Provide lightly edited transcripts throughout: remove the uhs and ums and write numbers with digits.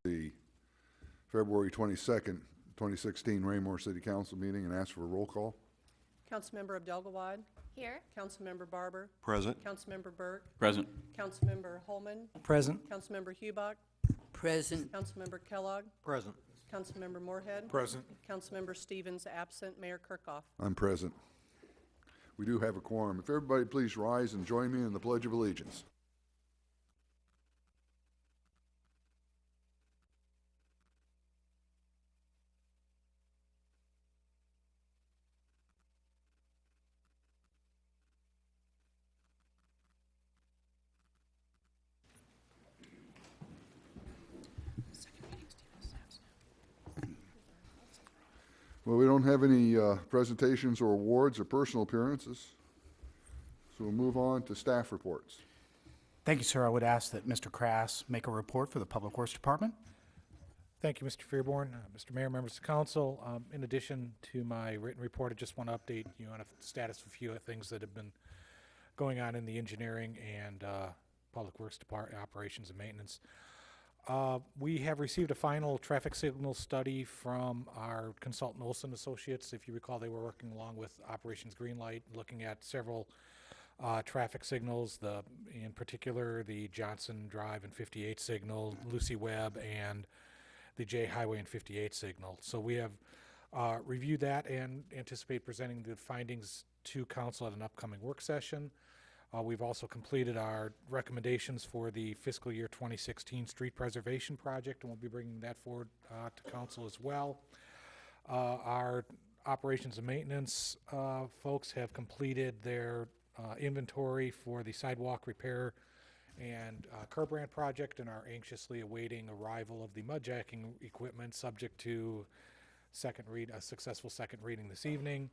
the February 22nd, 2016 Raymore City Council meeting and ask for a roll call. Councilmember Abdelgawad. Here. Councilmember Barber. Present. Councilmember Burke. Present. Councilmember Holman. Present. Councilmember Hubach. Present. Councilmember Kellogg. Present. Councilmember Moorhead. Present. Councilmember Stevens absent. Mayor Kirkhoff. I'm present. We do have a quorum. If everybody please rise and join me in the Pledge of Allegiance. Well, we don't have any presentations or awards or personal appearances, so we'll move on to staff reports. Thank you, sir. I would ask that Mr. Crass make a report for the Public Works Department. Thank you, Mr. Fearborn, Mr. Mayor, members of council. In addition to my written report, I just want to update you on the status of a few things that have been going on in the engineering and Public Works Department operations and maintenance. We have received a final traffic signal study from our consultant Olson Associates. If you recall, they were working along with Operations Greenlight, looking at several traffic signals, in particular the Johnson Drive and 58 signal, Lucy Webb, and the J Highway and 58 signal. So we have reviewed that and anticipate presenting the findings to council at an upcoming work session. We've also completed our recommendations for the fiscal year 2016 street preservation project, and we'll be bringing that forward to council as well. Our operations and maintenance folks have completed their inventory for the sidewalk repair and curb ramp project and are anxiously awaiting arrival of the mudjacking equipment, subject to a successful second reading this evening.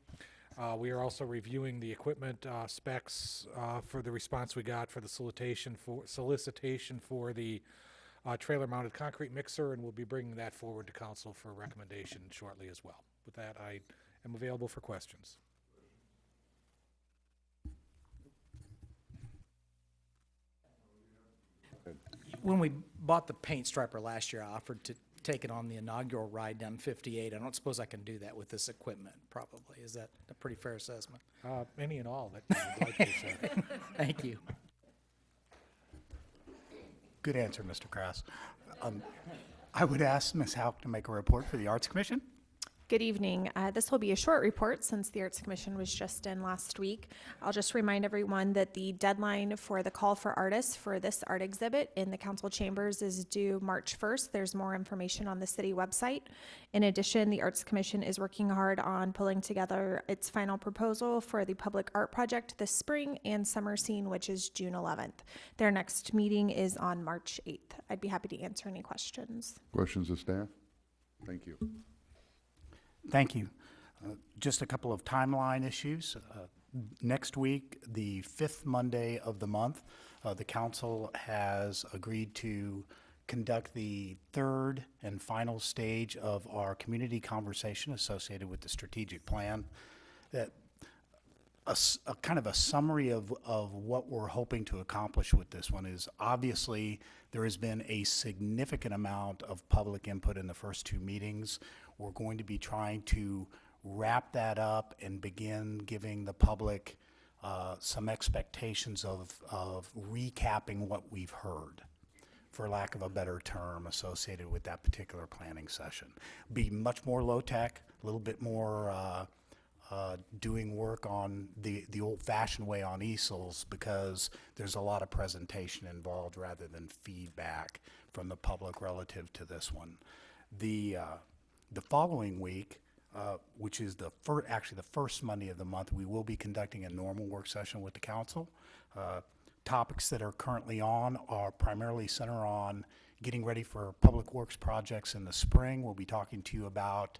We are also reviewing the equipment specs for the response we got for the solicitation for the trailer-mounted concrete mixer, and we'll be bringing that forward to council for recommendation shortly as well. With that, I am available for questions. When we bought the paint striper last year, I offered to take it on the inaugural ride down 58. I don't suppose I can do that with this equipment, probably. Is that a pretty fair assessment? Any and all that you would like to say. Thank you. Good answer, Mr. Crass. I would ask Ms. Houck to make a report for the Arts Commission. Good evening. This will be a short report since the Arts Commission was just in last week. I'll just remind everyone that the deadline for the call for artists for this art exhibit in the council chambers is due March 1st. There's more information on the city website. In addition, the Arts Commission is working hard on pulling together its final proposal for the public art project this spring and summer scene, which is June 11th. Their next meeting is on March 8th. I'd be happy to answer any questions. Questions of staff? Thank you. Thank you. Just a couple of timeline issues. Next week, the 5th Monday of the month, the council has agreed to conduct the third and final stage of our community conversation associated with the strategic plan. That a kind of a summary of what we're hoping to accomplish with this one is, obviously there has been a significant amount of public input in the first two meetings. We're going to be trying to wrap that up and begin giving the public some expectations of recapping what we've heard, for lack of a better term, associated with that particular planning session. Be much more low-tech, a little bit more doing work on the old-fashioned way on easels, because there's a lot of presentation involved rather than feedback from the public relative to this one. The following week, which is actually the first Monday of the month, we will be conducting a normal work session with the council. Topics that are currently on are primarily center on getting ready for public works projects in the spring. We'll be talking to you about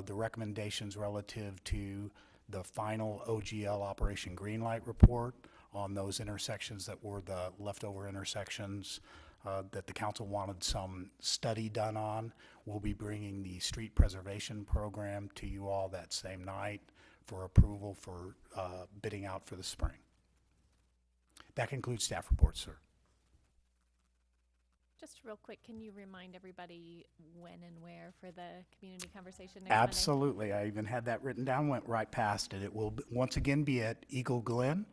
the recommendations relative to the final OGL Operation Greenlight report on those intersections that were the leftover intersections that the council wanted some study done on. We'll be bringing the street preservation program to you all that same night for approval for bidding out for the spring. That concludes staff reports, sir. Just real quick, can you remind everybody when and where for the community conversation next Monday? Absolutely. I even had that written down, went right past it. It will once again be at Eagle Glen.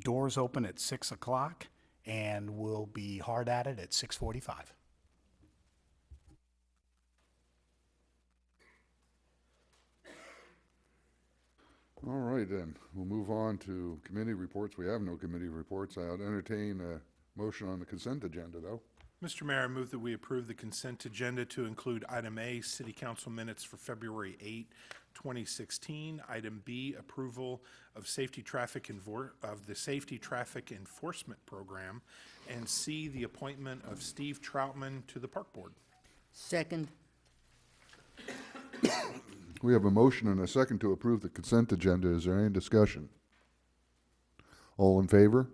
Doors open at 6 o'clock, and we'll be hard at it at 6:45. All right, then. We'll move on to committee reports. We have no committee reports. I'll entertain a motion on the consent agenda, though. Mr. Mayor, I move that we approve the consent agenda to include item A, City Council minutes for February 8, 2016. Item B, approval of the Safety Traffic Enforcement Program. And C, the appointment of Steve Troutman to the Park Board. Second. We have a motion and a second to approve the consent agenda. Is there any discussion? All in favor?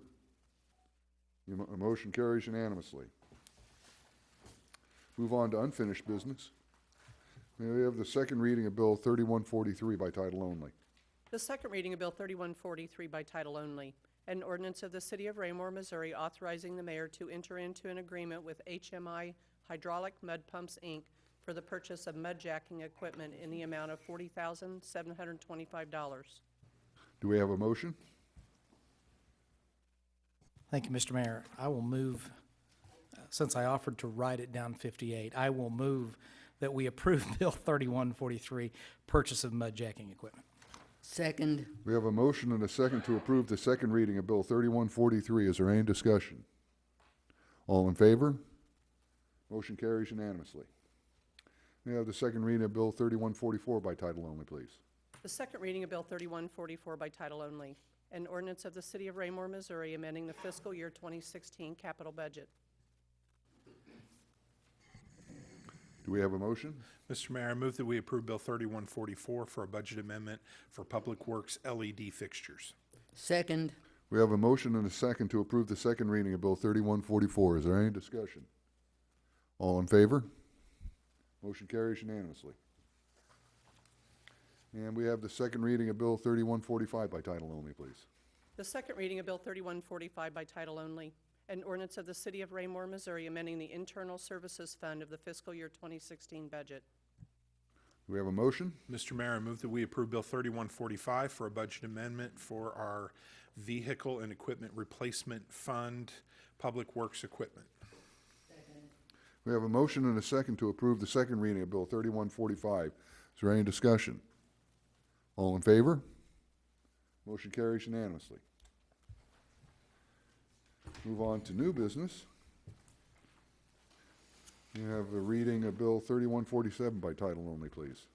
The motion carries unanimously. Move on to unfinished business. May we have the second reading of Bill 3143 by title only? The second reading of Bill 3143 by title only, an ordinance of the City of Raymore, Missouri, authorizing the mayor to enter into an agreement with HMI Hydraulic Mud Pumps, Inc. for the purchase of mud jacking equipment in the amount of $40,725. Do we have a motion? Thank you, Mr. Mayor. I will move, since I offered to write it down 58, I will move that we approve Bill 3143, purchase of mud jacking equipment. Second. We have a motion and a second to approve the second reading of Bill 3143. Is there any discussion? All in favor? Motion carries unanimously. May I have the second reading of Bill 3144 by title only, please? The second reading of Bill 3144 by title only, an ordinance of the City of Raymore, Missouri, amending the fiscal year 2016 capital budget. Do we have a motion? Mr. Mayor, I move that we approve Bill 3144 for a budget amendment for Public Works LED fixtures. Second. We have a motion and a second to approve the second reading of Bill 3144. Is there any discussion? All in favor? Motion carries unanimously. And we have the second reading of Bill 3145 by title only, please. The second reading of Bill 3145 by title only, an ordinance of the City of Raymore, Missouri, amending the Internal Services Fund of the fiscal year 2016 budget. Do we have a motion? Mr. Mayor, I move that we approve Bill 3145 for a budget amendment for our Vehicle and Equipment Replacement Fund, Public Works Equipment. We have a motion and a second to approve the second reading of Bill 3145. Is there any discussion? All in favor? Motion carries unanimously. Move on to new business. You have a reading of Bill 3147 by title only, please.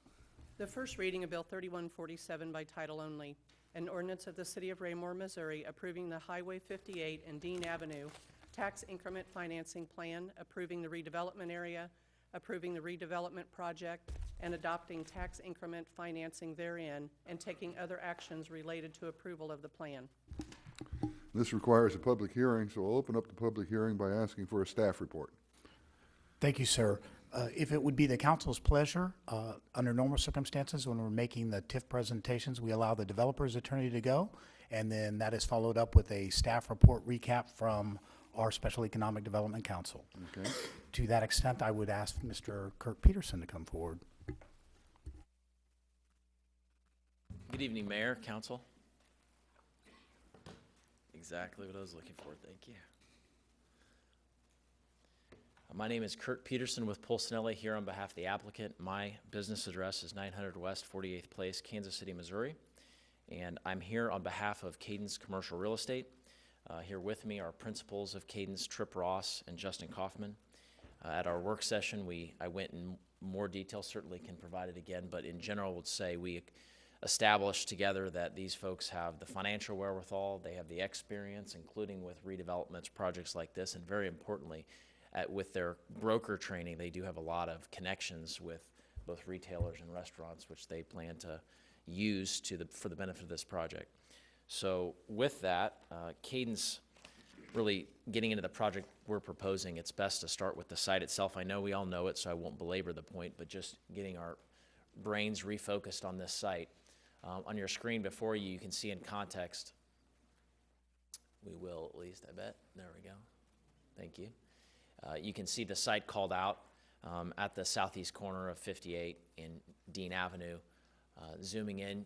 The first reading of Bill 3147 by title only, an ordinance of the City of Raymore, Missouri, approving the Highway 58 and Dean Avenue tax increment financing plan, approving the redevelopment area, approving the redevelopment project, and adopting tax increment financing therein, and taking other actions related to approval of the plan. This requires a public hearing, so I'll open up the public hearing by asking for a staff report. Thank you, sir. If it would be the council's pleasure, under normal circumstances, when we're making the TIF presentations, we allow the developer's attorney to go, and then that is followed up with a staff report recap from our Special Economic Development Council. Okay. To that extent, I would ask Mr. Kirk Peterson to come forward. Good evening, Mayor, Council. Exactly what I was looking for, thank you. My name is Kurt Peterson with Pulcinelli here on behalf of the applicant. My business address is 900 West 48th Place, Kansas City, Missouri. And I'm here on behalf of Cadence Commercial Real Estate. Here with me are principals of Cadence, Trip Ross and Justin Kaufman. At our work session, I went in more detail, certainly can provide it again, but in general would say we established together that these folks have the financial wherewithal, they have the experience, including with redevelopments, projects like this, and very importantly, with their broker training, they do have a lot of connections with both retailers and restaurants, which they plan to use for the benefit of this project. So with that, Cadence, really getting into the project we're proposing, it's best to start with the site itself. I know we all know it, so I won't belabor the point, but just getting our brains refocused on this site. On your screen before you, you can see in context, we will at least, I bet. There we go. Thank you. You can see the site called out at the southeast corner of 58 and Dean Avenue. Zooming in,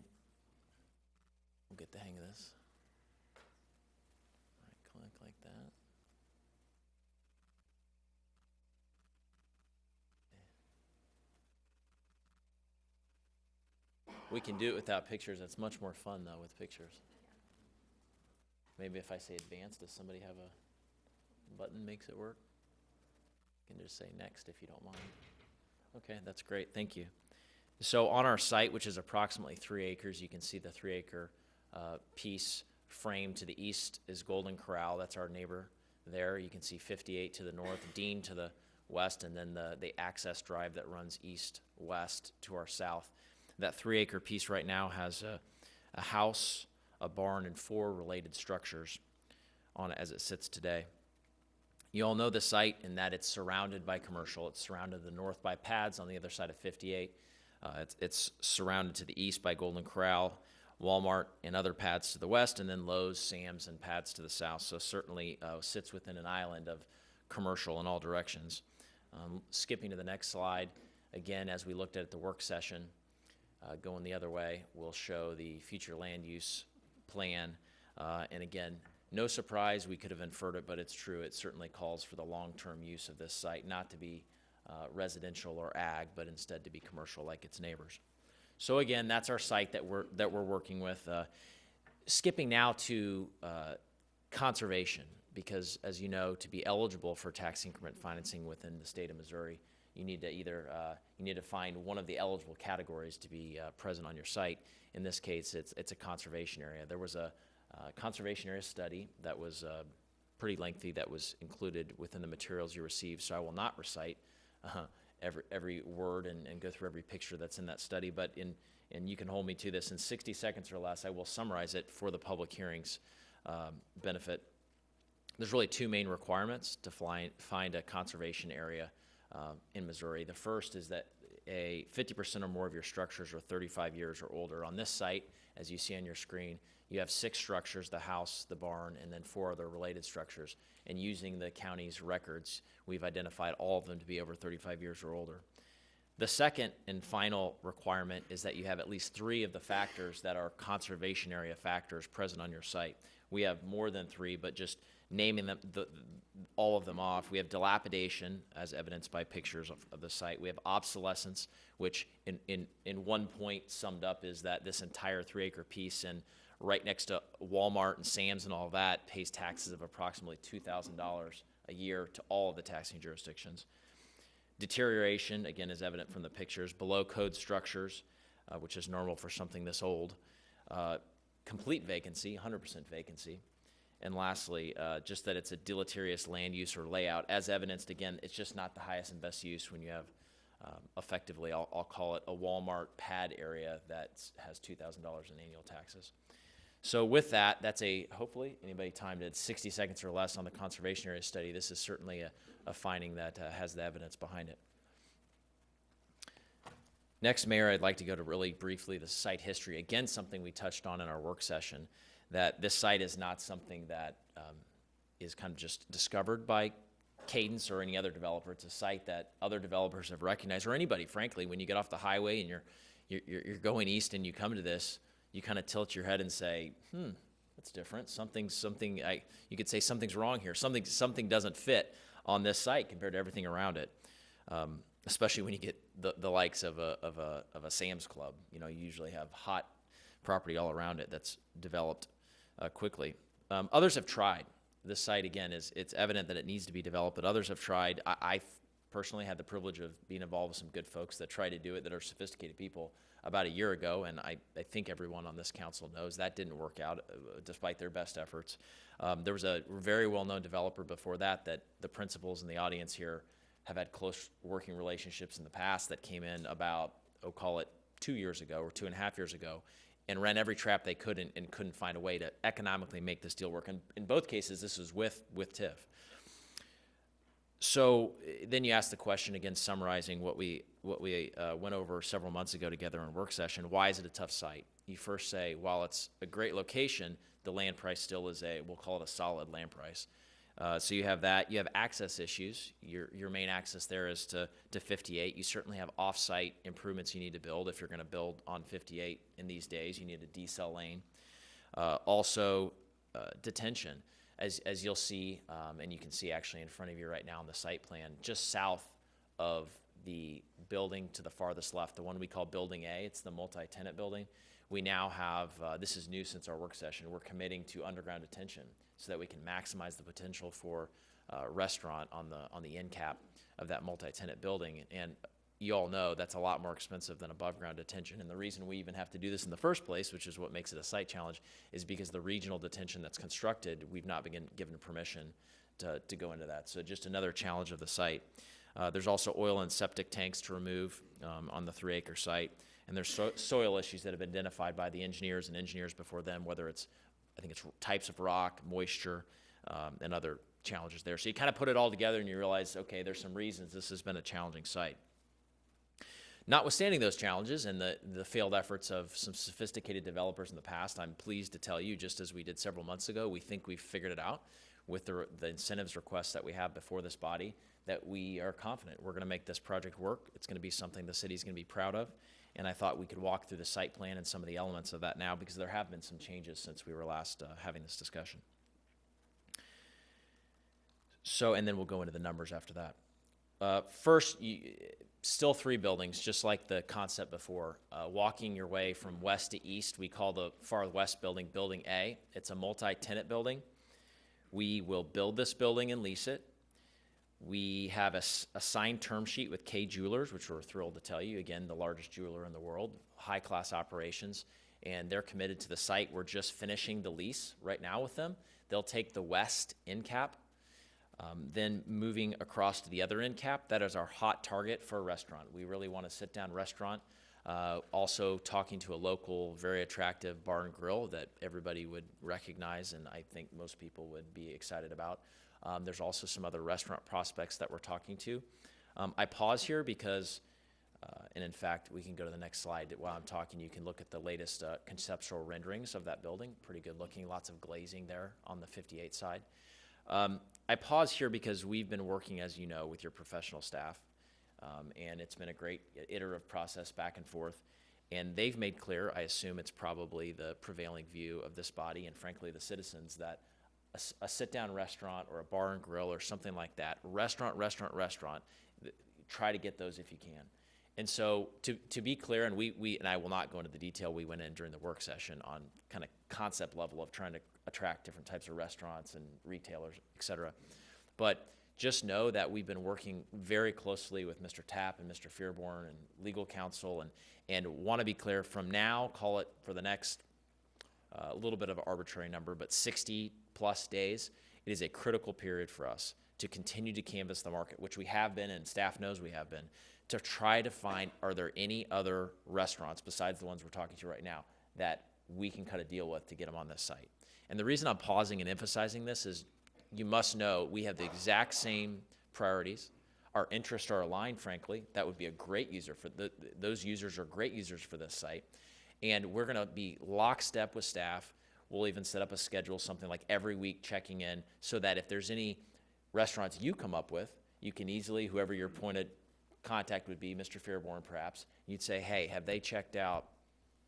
we'll get the hang of this. Right click like that. We can do it without pictures. It's much more fun, though, with pictures. Maybe if I say advanced, does somebody have a button makes it work? You can just say next if you don't mind. Okay, that's great. Thank you. So on our site, which is approximately 3 acres, you can see the 3-acre piece framed to the east is Golden Corral. That's our neighbor there. You can see 58 to the north, Dean to the west, and then the access drive that runs east-west to our south. That 3-acre piece right now has a house, a barn, and 4 related structures on it as it sits today. You all know the site in that it's surrounded by commercial. It's surrounded to the north by pads on the other side of 58. It's surrounded to the east by Golden Corral, Walmart, and other pads to the west, and then Lowe's, Sam's, and pads to the south. So certainly sits within an island of commercial in all directions. Skipping to the next slide, again, as we looked at the work session, going the other way, we'll show the future land use plan. And again, no surprise, we could have inferred it, but it's true. It certainly calls for the long-term use of this site, not to be residential or ag, but instead to be commercial like its neighbors. So again, that's our site that we're working with. Skipping now to conservation, because as you know, to be eligible for tax increment financing within the state of Missouri, you need to either you need to find one of the eligible categories to be present on your site. In this case, it's a conservation area. There was a conservation area study that was pretty lengthy that was included within the materials you received, so I will not recite every word and go through every picture that's in that study, but and you can hold me to this, in 60 seconds or less, I will summarize it for the public hearings benefit. There's really 2 main requirements to find a conservation area in Missouri. The first is that 50% or more of your structures are 35 years or older. On this site, as you see on your screen, you have 6 structures, the house, the barn, and then 4 other related structures. And using the county's records, we've identified all of them to be over 35 years or older. The second and final requirement is that you have at least 3 of the factors that are conservation area factors present on your site. We have more than 3, but just naming them, all of them off. We have dilapidation, as evidenced by pictures of the site. We have obsolescence, which in one point summed up is that this entire 3-acre piece and right next to Walmart and Sam's and all that pays taxes of approximately $2,000 a year to all of the taxing jurisdictions. Deterioration, again, is evident from the pictures. Below code structures, which is normal for something this old. Complete vacancy, 100% vacancy. And lastly, just that it's a deleterious land use or layout. As evidenced, again, it's just not the highest and best use when you have effectively, I'll call it a Walmart pad area that has $2,000 in annual taxes. So with that, that's hopefully, anybody timed it 60 seconds or less on the conservation area study. This is certainly a finding that has the evidence behind it. Next, Mayor, I'd like to go to really briefly the site history. Again, something we touched on in our work session, that this site is not something that is kind of just discovered by Cadence or any other developer. It's a site that other developers have recognized, or anybody, frankly. When you get off the highway and you're going east and you come to this, you kind of tilt your head and say, that's different. You could say something's wrong here. Something doesn't fit on this site compared to everything around it. Especially when you get the likes of a Sam's Club. You know, you usually have hot property all around it that's developed quickly. Others have tried. This site, again, it's evident that it needs to be developed, but others have tried. I personally had the privilege of being involved with some good folks that try to do it, that are sophisticated people, about a year ago, and I think everyone on this council knows that didn't work out despite their best efforts. There was a very well-known developer before that the principals in the audience here have had close working relationships in the past that came in about, call it 2 years ago or 2.5 years ago, and ran every trap they could and couldn't find a way to economically make this deal work. And in both cases, this was with TIF. So then you ask the question, again, summarizing what we went over several months ago together in a work session, why is it a tough site? You first say, while it's a great location, the land price still is we'll call it a solid land price. So you have that. You have access issues. Your main access there is to 58. You certainly have off-site improvements you need to build. If you're going to build on 58 in these days, you need a decel lane. Also, detention. As you'll see, and you can see actually in front of you right now on the site plan, just south of the building to the farthest left, the one we call Building A, it's the multi-tenant building. We now have, this is new since our work session, we're committing to underground detention so that we can maximize the potential for restaurant on the end cap of that multi-tenant building. And you all know that's a lot more expensive than above ground detention. And the reason we even have to do this in the first place, which is what makes it a site challenge, is because the regional detention that's constructed, we've not been given permission to go into that. So just another challenge of the site. There's also oil and septic tanks to remove on the 3-acre site. And there's soil issues that have been identified by the engineers and engineers before them, whether it's, I think it's types of rock, moisture, and other challenges there. So you kind of put it all together and you realize, okay, there's some reasons this has been a challenging site. Notwithstanding those challenges and the failed efforts of some sophisticated developers in the past, I'm pleased to tell you, just as we did several months ago, we think we've figured it out with the incentives requests that we have before this body, that we are confident we're going to make this project work. It's going to be something the city's going to be proud of. And I thought we could walk through the site plan and some of the elements of that now, because there have been some changes since we were last having this discussion. So, and then we'll go into the numbers after that. First, still 3 buildings, just like the concept before. Walking your way from west to east, we call the far west building Building A. It's a multi-tenant building. We will build this building and lease it. We have a signed term sheet with Kay Jewelers, which we're thrilled to tell you. Again, the largest jeweler in the world, high-class operations, and they're committed to the site. We're just finishing the lease right now with them. They'll take the west end cap. Then moving across to the other end cap, that is our hot target for a restaurant. We really want a sit-down restaurant. Also talking to a local, very attractive bar and grill that everybody would recognize, and I think most people would be excited about. There's also some other restaurant prospects that we're talking to. I pause here because, and in fact, we can go to the next slide. While I'm talking, you can look at the latest conceptual renderings of that building. Pretty good looking, lots of glazing there on the 58 side. I pause here because we've been working, as you know, with your professional staff, and it's been a great iterative process back and forth. And they've made clear, I assume it's probably the prevailing view of this body and frankly the citizens, that a sit-down restaurant or a bar and grill or something like that, restaurant, try to get those if you can. And so to be clear, and we and I will not go into the detail we went in during the work session on kind of concept level of trying to attract different types of restaurants and retailers, et cetera. But just know that we've been working very closely with Mr. Tapp and Mr. Fearborn and legal counsel, and want to be clear from now, call it for the next a little bit of an arbitrary number, but 60 plus days, it is a critical period for us to continue to canvass the market, which we have been, and staff knows we have been, to try to find, are there any other restaurants besides the ones we're talking to right now that we can cut a deal with to get them on this site. And the reason I'm pausing and emphasizing this is you must know we have the exact same priorities. Our interests are aligned, frankly. That would be a great user for those users are great users for this site. And we're going to be lockstep with staff. We'll even set up a schedule, something like every week checking in, so that if there's any restaurants you come up with, you can easily, whoever your point of contact would be, Mr. Fearborn perhaps, you'd say, hey, have they checked out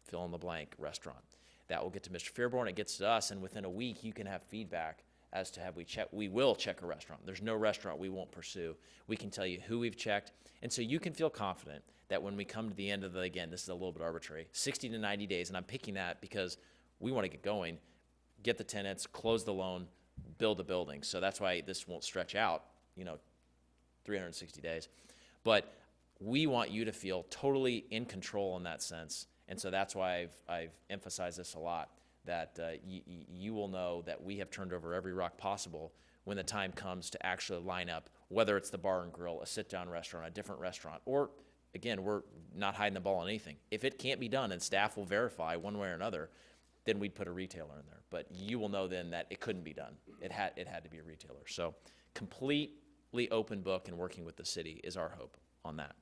fill in the blank restaurant? That will get to Mr. Fearborn, it gets to us, and within a week you can have feedback as to have we checked. We will check a restaurant. There's no restaurant we won't pursue. We can tell you who we've checked, and so you can feel confident that when we come to the end of again, this is a little bit arbitrary, 60 to 90 days, and I'm picking that because we want to get going, get the tenants, close the loan, build the building. So that's why this won't stretch out, 360 days. But we want you to feel totally in control in that sense. And so that's why I've emphasized this a lot, that you will know that we have turned over every rock possible when the time comes to actually line up, whether it's the bar and grill, a sit-down restaurant, a different restaurant, or, again, we're not hiding the ball on anything. If it can't be done and staff will verify one way or another, then we'd put a retailer in there. But you will know then that it couldn't be done. It had to be a retailer. So completely open book and working with the city is our hope on that.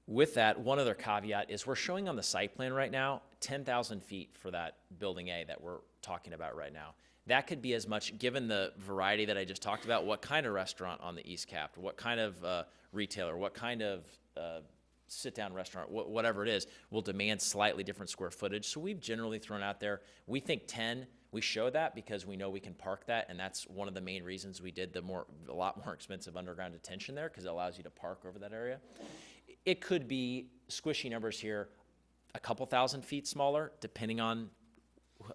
With that, one other caveat is we're showing on the site plan right now 10,000 feet for that Building A that we're talking about right now. That could be as much, given the variety that I just talked about, what kind of restaurant on the East Cap, what kind of retailer, what kind of sit-down restaurant, whatever it is, will demand slightly different square footage. So we've generally thrown out there, we think 10. We show that because we know we can park that, and that's one of the main reasons we did a lot more expensive underground detention there, because it allows you to park over that area. It could be, squishy numbers here, a couple thousand feet smaller, depending on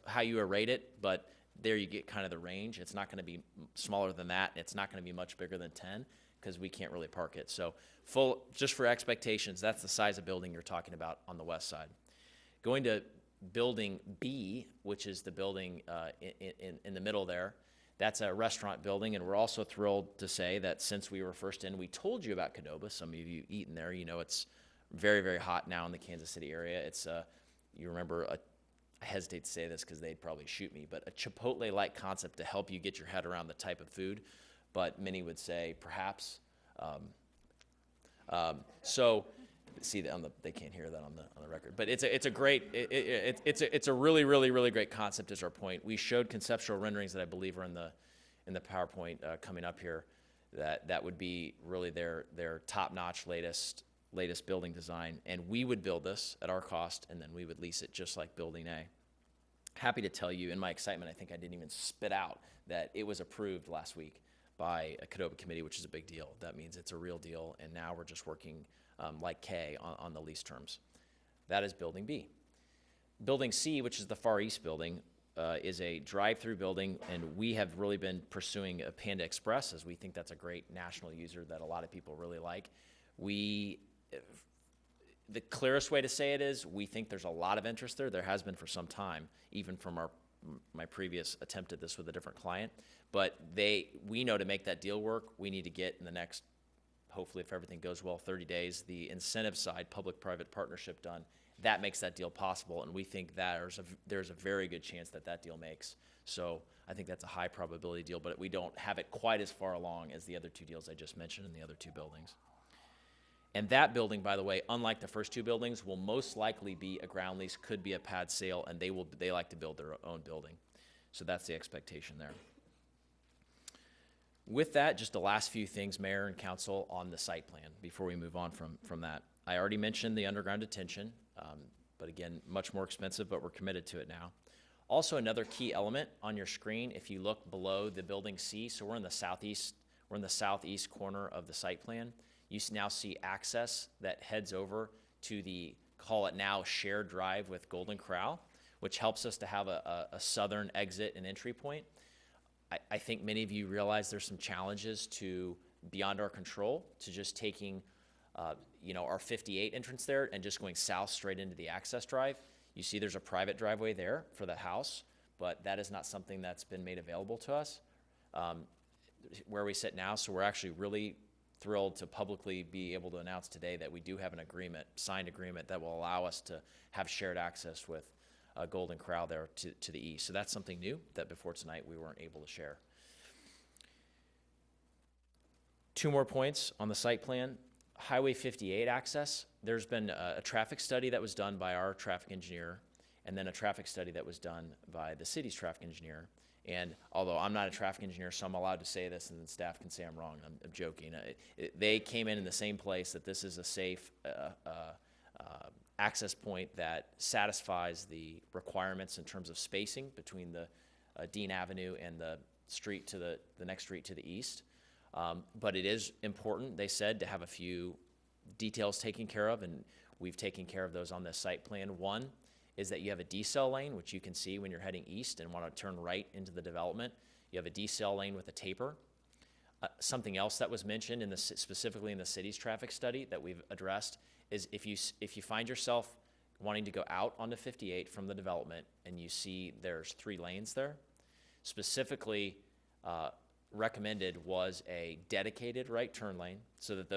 how you rate it, but there you get kind of the range. It's not going to be smaller than that. It's not going to be much bigger than 10 because we can't really park it. So just for expectations, that's the size of building you're talking about on the west side. Going to building B, which is the building in the middle there, that's a restaurant building, and we're also thrilled to say that since we were first in, we told you about Qdoba. Some of you eaten there, you know it's very, very hot now in the Kansas City area. It's, you remember, I hesitate to say this because they'd probably shoot me, but a Chipotle-like concept to help you get your head around the type of food, but many would say perhaps. So see that they can't hear that on the record, but it's a great, it's a really, really, really great concept is our point. We showed conceptual renderings that I believe are in the PowerPoint coming up here, that would be really their top-notch latest building design, and we would build this at our cost, and then we would lease it just like Building A. Happy to tell you, in my excitement, I think I didn't even spit out that it was approved last week by a Qdoba committee, which is a big deal. That means it's a real deal, and now we're just working like K on the lease terms. That is Building B. Building C, which is the Far East building, is a drive-through building, and we have really been pursuing a Panda Express, as we think that's a great national user that a lot of people really like. The clearest way to say it is we think there's a lot of interest there. There has been for some time, even from my previous attempt at this with a different client. But we know to make that deal work, we need to get in the next, hopefully if everything goes well, 30 days, the incentive side, public-private partnership done. That makes that deal possible, and we think that there's a very good chance that deal makes. So I think that's a high probability deal, but we don't have it quite as far along as the other two deals I just mentioned in the other two buildings. And that building, by the way, unlike the first two buildings, will most likely be a ground lease, could be a pad sale, and they like to build their own building. So that's the expectation there. With that, just the last few things, Mayor and Council, on the site plan before we move on from that. I already mentioned the underground detention, but again, much more expensive, but we're committed to it now. Also, another key element on your screen, if you look below the building C, so we're in the southeast corner of the site plan. You now see access that heads over to the, call it now, shared drive with Golden Corral, which helps us to have a southern exit and entry point. I think many of you realize there's some challenges beyond our control to just taking our 58 entrance there and just going south straight into the access drive. You see there's a private driveway there for the house, but that is not something that's been made available to us where we sit now. So we're actually really thrilled to publicly be able to announce today that we do have an signed agreement that will allow us to have shared access with Golden Corral there to the east. So that's something new that before tonight we weren't able to share. Two more points on the site plan. Highway 58 access. There's been a traffic study that was done by our traffic engineer, and then a traffic study that was done by the city's traffic engineer. And although I'm not a traffic engineer, so I'm allowed to say this, and then staff can say I'm wrong. I'm joking. They came in the same place, that this is a safe access point that satisfies the requirements in terms of spacing between the Dean Avenue and the street to the next street to the east. But it is important, they said, to have a few details taken care of, and we've taken care of those on this site plan. One is that you have a decel lane, which you can see when you're heading east and want to turn right into the development. You have a decel lane with a taper. Something else that was mentioned specifically in the city's traffic study that we've addressed is if you find yourself wanting to go out onto 58 from the development and you see there's 3 lanes there, specifically recommended was a dedicated right turn lane so that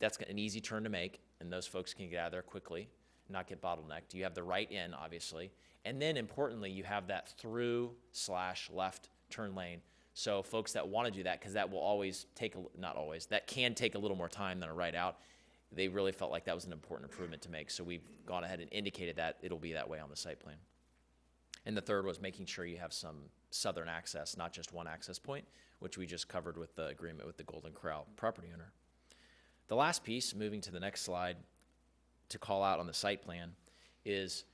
that's an easy turn to make and those folks can get out of there quickly, not get bottlenecked. You have the right in, obviously, and then importantly, you have that through/left turn lane. So folks that want to do that, because that will always take, that can take a little more time than a right out, they really felt like that was an important improvement to make. So we've gone ahead and indicated that it'll be that way on the site plan. And the third was making sure you have some southern access, not just one access point, which we just covered with the agreement with the Golden Corral property owner. The last piece, moving to the next slide, to call out on the site plan is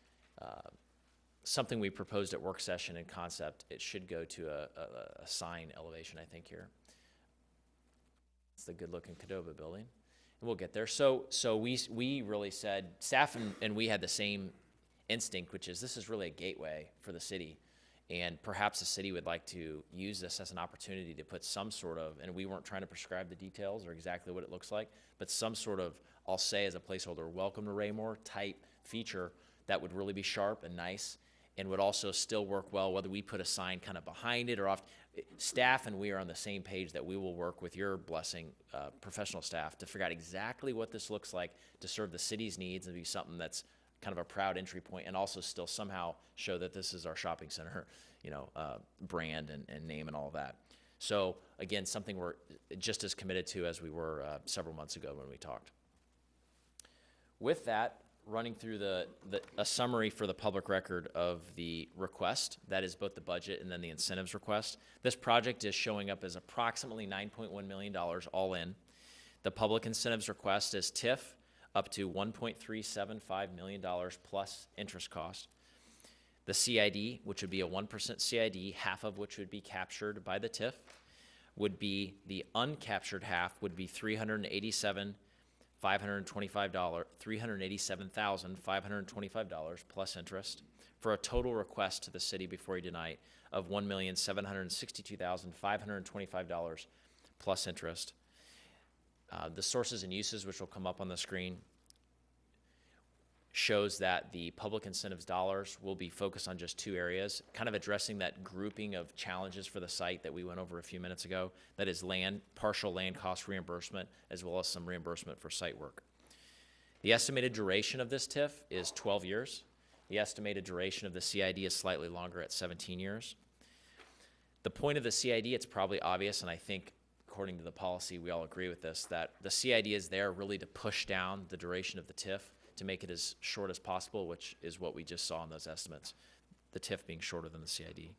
something we proposed at work session in concept. It should go to a sign elevation, I think, here. It's the good-looking Cadova building, and we'll get there. So we really said, staff and we had the same instinct, which is this is really a gateway for the city, and perhaps the city would like to use this as an opportunity to put some sort of, and we weren't trying to prescribe the details or exactly what it looks like, but some sort of, I'll say as a placeholder, welcome to Raymore type feature that would really be sharp and nice and would also still work well, whether we put a sign kind of behind it or off. Staff and we are on the same page that we will work with your blessing, professional staff, to figure out exactly what this looks like to serve the city's needs and be something that's kind of a proud entry point, and also still somehow show that this is our shopping center, brand and name and all of that. So again, something we're just as committed to as we were several months ago when we talked. With that, running through a summary for the public record of the request, that is both the budget and then the incentives request. This project is showing up as approximately $9.1 million all in. The public incentives request is TIF up to $1.375 million plus interest cost. The CID, which would be a 1% CID, half of which would be captured by the TIF, would be the uncaptured half would be $387,525 plus interest, for a total request to the city before you deny of $1,762,525 plus interest. The sources and uses, which will come up on the screen, shows that the public incentives dollars will be focused on just two areas, kind of addressing that grouping of challenges for the site that we went over a few minutes ago. That is partial land cost reimbursement, as well as some reimbursement for site work. The estimated duration of this TIF is 12 years. The estimated duration of the CID is slightly longer at 17 years. The point of the CID, it's probably obvious, and I think according to the policy, we all agree with this, that the CID is there really to push down the duration of the TIF to make it as short as possible, which is what we just saw in those estimates, the TIF being shorter than the CID.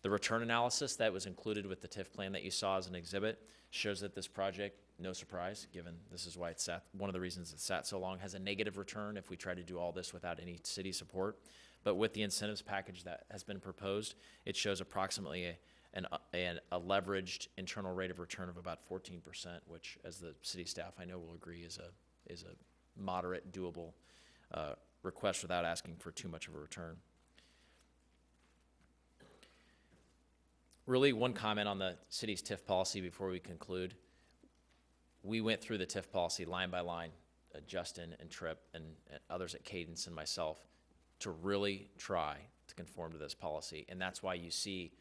The return analysis that was included with the TIF plan that you saw as an exhibit shows that this project, no surprise, given this is why it sat, one of the reasons it sat so long, has a negative return if we try to do all this without any city support. But with the incentives package that has been proposed, it shows approximately a leveraged internal rate of return of about 14%, which, as the city staff I know will agree, is a moderate, doable request without asking for too much of a return. Really, one comment on the city's TIF policy before we conclude. We went through the TIF policy line by line, Justin and Tripp and others at Cadence and myself, to really try to conform to this policy. And that's why you see,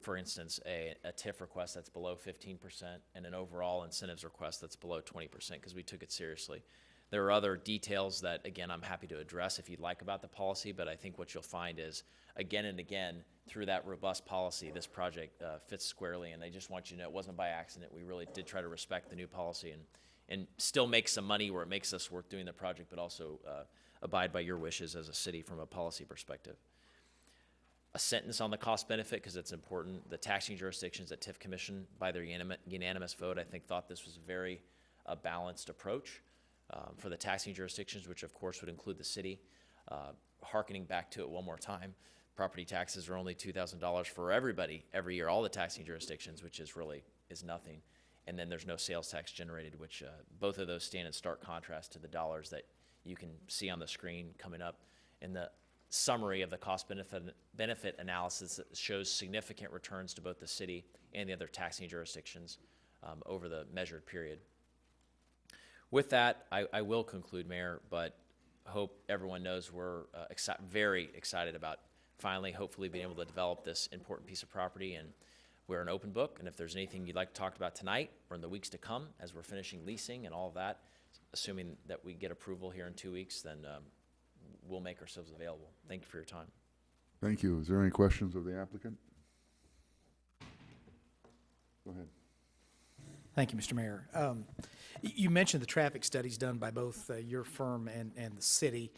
for instance, a TIF request that's below 15% and an overall incentives request that's below 20%, because we took it seriously. There are other details that, again, I'm happy to address if you'd like about the policy, but I think what you'll find is, again and again, through that robust policy, this project fits squarely, and I just want you to know it wasn't by accident. We really did try to respect the new policy and still make some money where it makes us worth doing the project, but also abide by your wishes as a city from a policy perspective. A sentence on the cost benefit, because it's important. The taxing jurisdictions at TIF Commission, by their unanimous vote, I think thought this was a very balanced approach for the taxing jurisdictions, which of course would include the city. Hearkening back to it one more time, property taxes are only $2,000 for everybody every year, all the taxing jurisdictions, which is really nothing. And then there's no sales tax generated, which both of those stand in stark contrast to the dollars that you can see on the screen coming up. In the summary of the cost benefit analysis, that shows significant returns to both the city and the other taxing jurisdictions over the measured period. With that, I will conclude, Mayor, but hope everyone knows we're very excited about finally, hopefully, being able to develop this important piece of property, and we're an open book, and if there's anything you'd like to talk about tonight or in the weeks to come as we're finishing leasing and all of that, assuming that we get approval here in 2 weeks, then we'll make ourselves available. Thank you for your time. Thank you. Is there any questions of the applicant? Go ahead. Thank you, Mr. Mayor. You mentioned the traffic studies done by both your firm and the city.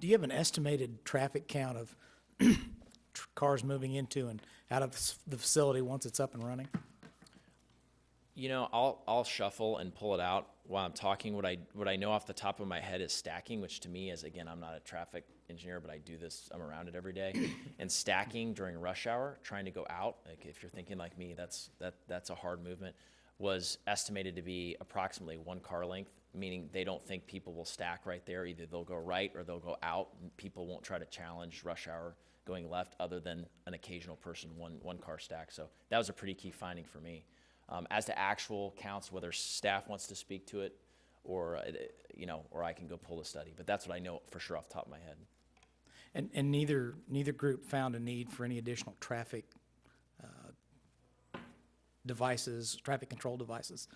Do you have an estimated traffic count of cars moving into and out of the facility once it's up and running? You know, I'll shuffle and pull it out while I'm talking. What I know off the top of my head is stacking, which to me is, again, I'm not a traffic engineer, but I do this, I'm around it every day. And stacking during rush hour, trying to go out, like if you're thinking like me, that's a hard movement, was estimated to be approximately 1 car length, meaning they don't think people will stack right there. Either they'll go right or they'll go out. People won't try to challenge rush hour going left other than an occasional person, one car stack. So that was a pretty key finding for me. As to actual counts, whether staff wants to speak to it or, or I can go pull the study, but that's what I know for sure off the top of my head. And neither group found a need for any additional traffic devices, traffic control devices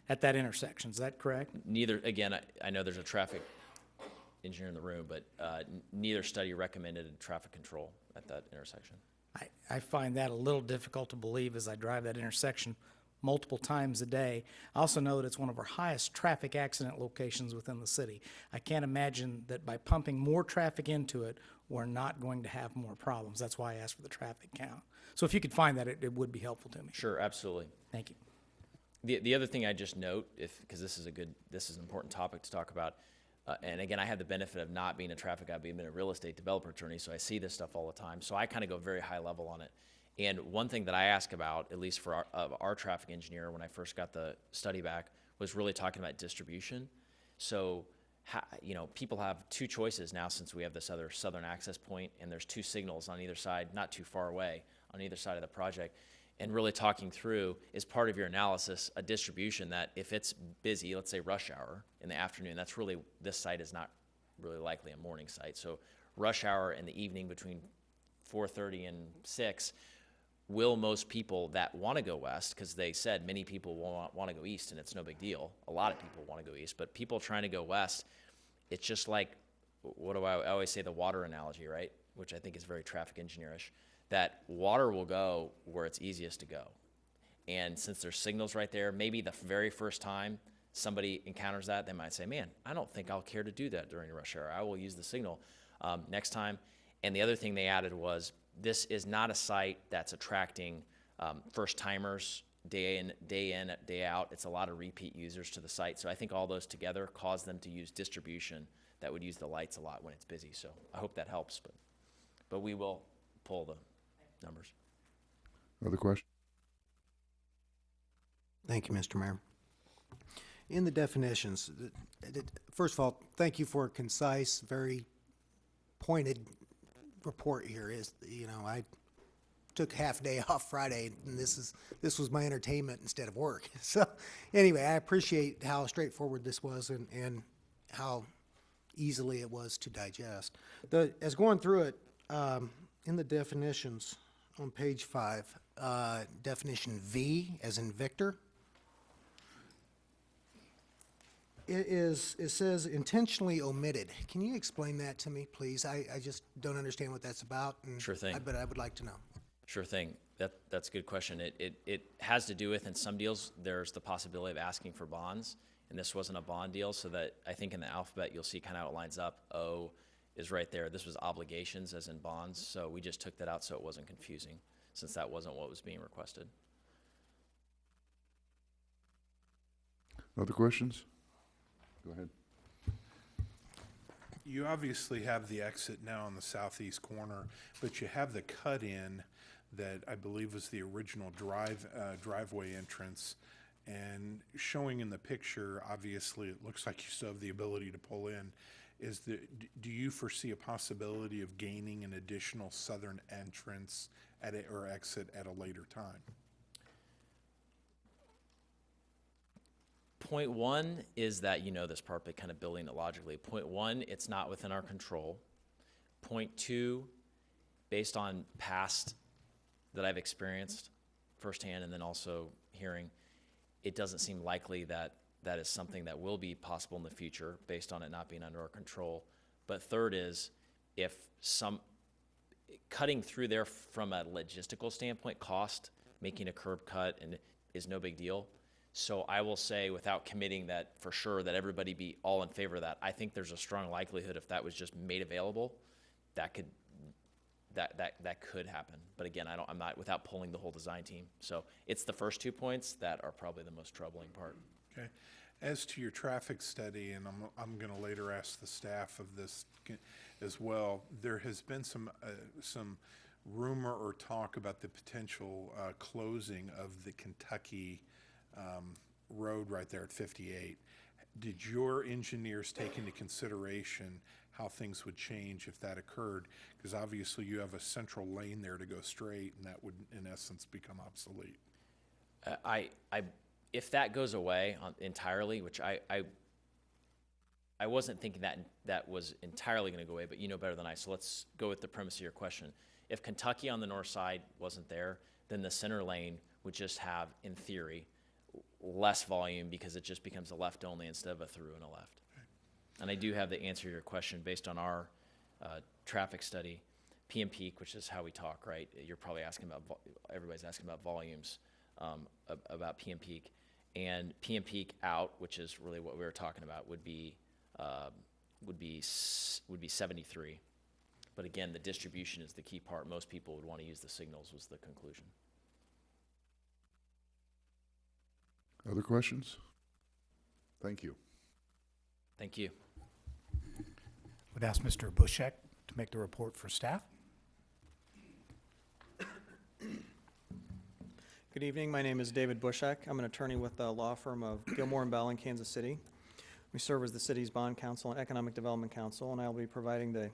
at that intersection. Is that correct? Neither, again, I know there's a traffic engineer in the room, but neither study recommended traffic control at that intersection. I find that a little difficult to believe as I drive that intersection multiple times a day. I also know that it's one of our highest traffic accident locations within the city. I can't imagine that by pumping more traffic into it, we're not going to have more problems. That's why I asked for the traffic count. So if you could find that, it would be helpful to me. Sure, absolutely. Thank you. The other thing I just note, because this is an important topic to talk about, and again, I have the benefit of not being a traffic guy, being a real estate developer attorney, so I see this stuff all the time. So I kind of go very high level on it. And one thing that I ask about, at least for our traffic engineer when I first got the study back, was really talking about distribution. So, people have two choices now since we have this other southern access point, and there's 2 signals on either side, not too far away, on either side of the project. And really talking through, is part of your analysis, a distribution that if it's busy, let's say rush hour in the afternoon, this site is not really likely a morning site. So rush hour in the evening between 4:30 and 6, will most people that want to go west, because they said many people want to go east and it's no big deal. A lot of people want to go east, but people trying to go west, it's just like, I always say the water analogy, right? Which I think is very traffic engineerish, that water will go where it's easiest to go. And since there's signals right there, maybe the very first time somebody encounters that, they might say, man, I don't think I'll care to do that during rush hour. I will use the signal next time. And the other thing they added was, this is not a site that's attracting first-timers day in, day out. It's a lot of repeat users to the site. So I think all those together cause them to use distribution that would use the lights a lot when it's busy. So I hope that helps, but we will pull the numbers. Other questions? Thank you, Mr. Mayor. In the definitions, first of all, thank you for a concise, very pointed report here. I took half a day off Friday, and this was my entertainment instead of work. So anyway, I appreciate how straightforward this was and how easily it was to digest. As going through it, in the definitions on page 5, definition V as in Victor, it says intentionally omitted. Can you explain that to me, please? I just don't understand what that's about. Sure thing. But I would like to know. Sure thing. That's a good question. It has to do with, in some deals, there's the possibility of asking for bonds, and this wasn't a bond deal, so that I think in the alphabet you'll see kind of how it lines up. O is right there. This was obligations as in bonds, so we just took that out so it wasn't confusing, since that wasn't what was being requested. Other questions? Go ahead. You obviously have the exit now on the southeast corner, but you have the cut-in that I believe was the original driveway entrance. And showing in the picture, obviously, it looks like you still have the ability to pull in. Do you foresee a possibility of gaining an additional southern entrance or exit at a later time? Point 1 is that this part, but kind of building it logically. Point 1, it's not within our control. Point 2, based on past that I've experienced firsthand and then also hearing, it doesn't seem likely that that is something that will be possible in the future based on it not being under our control. But third is, if cutting through there from a logistical standpoint, making a curb cut is no big deal. So I will say, without committing that for sure, that everybody be all in favor of that, I think there's a strong likelihood if that was just made available, that could happen. But again, I'm not, without pulling the whole design team. So it's the first 2 points that are probably the most troubling part. Okay. As to your traffic study, and I'm going to later ask the staff of this as well, there has been some rumor or talk about the potential closing of the Kentucky road right there at 58. Did your engineers take into consideration how things would change if that occurred? Because obviously you have a central lane there to go straight, and that would, in essence, become obsolete. If that goes away entirely, which I wasn't thinking that was entirely going to go away, but you know better than I, so let's go with the premise of your question. If Kentucky on the north side wasn't there, then the center lane would just have, in theory, less volume because it just becomes a left only instead of a through and a left. And I do have the answer to your question based on our traffic study. PM peak, which is how we talk, right? You're probably asking about, everybody's asking about volumes, about PM peak. And PM peak out, which is really what we were talking about, would be 73. But again, the distribution is the key part. Most people would want to use the signals, was the conclusion. Other questions? Thank you. Thank you. Would ask Mr. Bushek to make the report for staff. Good evening. My name is David Bushek. I'm an attorney with the law firm of Gilmore & Bell in Kansas City. We serve as the city's bond counsel and economic development counsel, and I will be providing the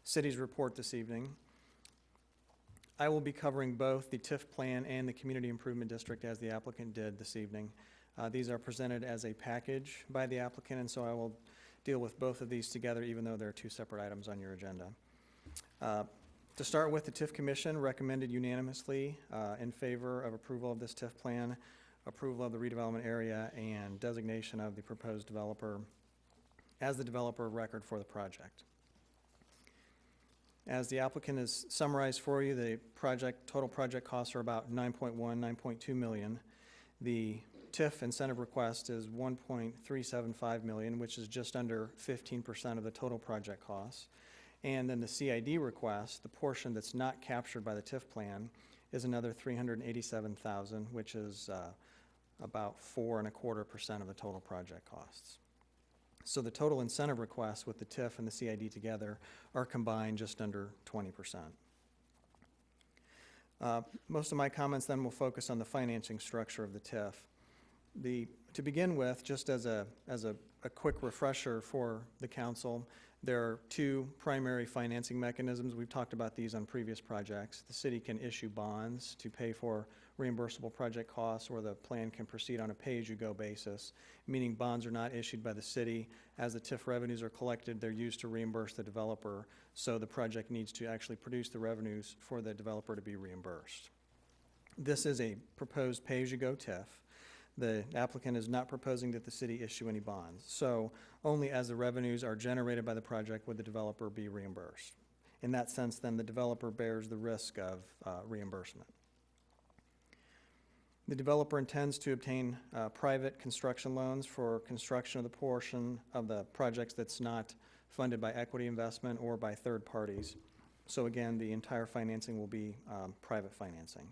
city's report this evening. I will be covering both the TIF plan and the community improvement district as the applicant did this evening. These are presented as a package by the applicant, and so I will deal with both of these together, even though there are two separate items on your agenda. To start with, the TIF Commission recommended unanimously in favor of approval of this TIF plan, approval of the redevelopment area, and designation of the proposed developer as the developer of record for the project. As the applicant has summarized for you, the total project costs are about $9.2 million. The TIF incentive request is $1.375 million, which is just under 15% of the total project costs. And then the CID request, the portion that's not captured by the TIF plan, is another $387,000, which is about 4.25% of the total project costs. So the total incentive requests with the TIF and the CID together are combined just under 20%. Most of my comments then will focus on the financing structure of the TIF. To begin with, just as a quick refresher for the council, there are two primary financing mechanisms. We've talked about these on previous projects. The city can issue bonds to pay for reimbursable project costs, or the plan can proceed on a pay-as-you-go basis, meaning bonds are not issued by the city. As the TIF revenues are collected, they're used to reimburse the developer, so the project needs to actually produce the revenues for the developer to be reimbursed. This is a proposed pay-as-you-go TIF. The applicant is not proposing that the city issue any bonds. So only as the revenues are generated by the project would the developer be reimbursed. In that sense, then, the developer bears the risk of reimbursement. The developer intends to obtain private construction loans for construction of the portion of the projects that's not funded by equity investment or by third parties. So again, the entire financing will be private financing.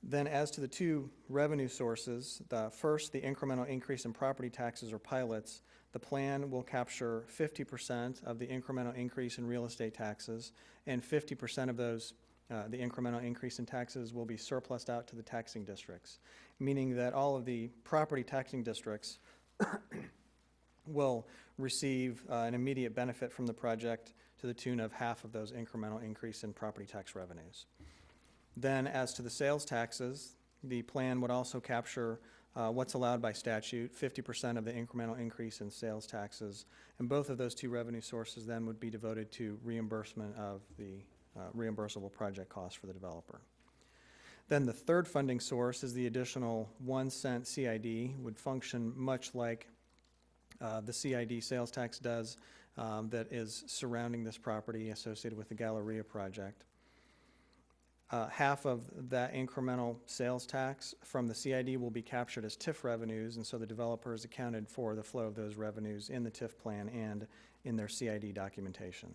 Then as to the two revenue sources, first, the incremental increase in property taxes or pilots. The plan will capture 50% of the incremental increase in real estate taxes, and 50% of those, the incremental increase in taxes, will be surplused out to the taxing districts, meaning that all of the property taxing districts will receive an immediate benefit from the project to the tune of half of those incremental increase in property tax revenues. Then, as to the sales taxes, the plan would also capture what's allowed by statute, 50% of the incremental increase in sales taxes, and both of those two revenue sources then would be devoted to reimbursement of the reimbursable project costs for the developer. Then the third funding source is the additional 1 cent CID, would function much like the CID sales tax does that is surrounding this property associated with the Galleria project. Half of that incremental sales tax from the CID will be captured as TIF revenues, and so the developer has accounted for the flow of those revenues in the TIF plan and in their CID documentation.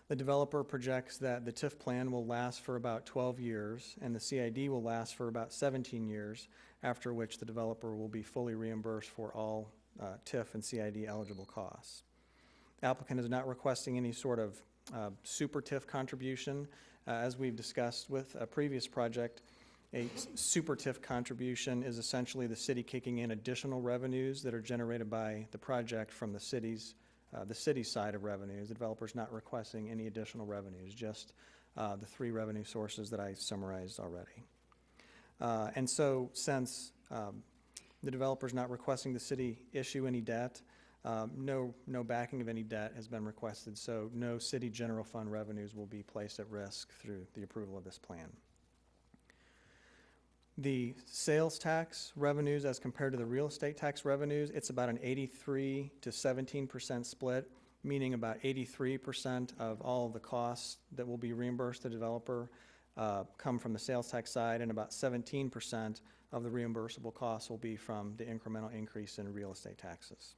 The developer projects that the TIF plan will last for about 12 years, and the CID will last for about 17 years, after which the developer will be fully reimbursed for all TIF and CID eligible costs. Applicant is not requesting any sort of super TIF contribution. As we've discussed with a previous project, a super TIF contribution is essentially the city kicking in additional revenues that are generated by the project from the city's side of revenues. The developer's not requesting any additional revenues, just the 3 revenue sources that I summarized already. And so since the developer's not requesting the city issue any debt, no backing of any debt has been requested, so no city general fund revenues will be placed at risk through the approval of this plan. The sales tax revenues as compared to the real estate tax revenues, it's about an 83 to 17% split, meaning about 83% of all of the costs that will be reimbursed to the developer come from the sales tax side, and about 17% of the reimbursable costs will be from the incremental increase in real estate taxes.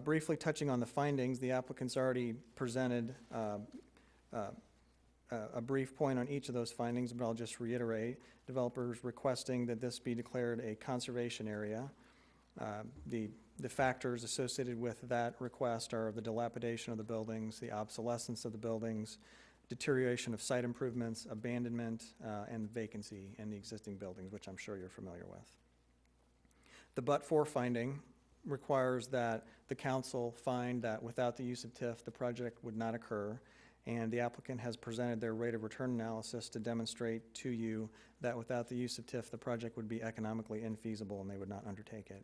Briefly touching on the findings, the applicant's already presented a brief point on each of those findings, but I'll just reiterate. Developers requesting that this be declared a conservation area. The factors associated with that request are the dilapidation of the buildings, the obsolescence of the buildings, deterioration of site improvements, abandonment, and vacancy in the existing buildings, which I'm sure you're familiar with. The but-for finding requires that the council find that without the use of TIF, the project would not occur, and the applicant has presented their rate of return analysis to demonstrate to you that without the use of TIF, the project would be economically infeasible and they would not undertake it.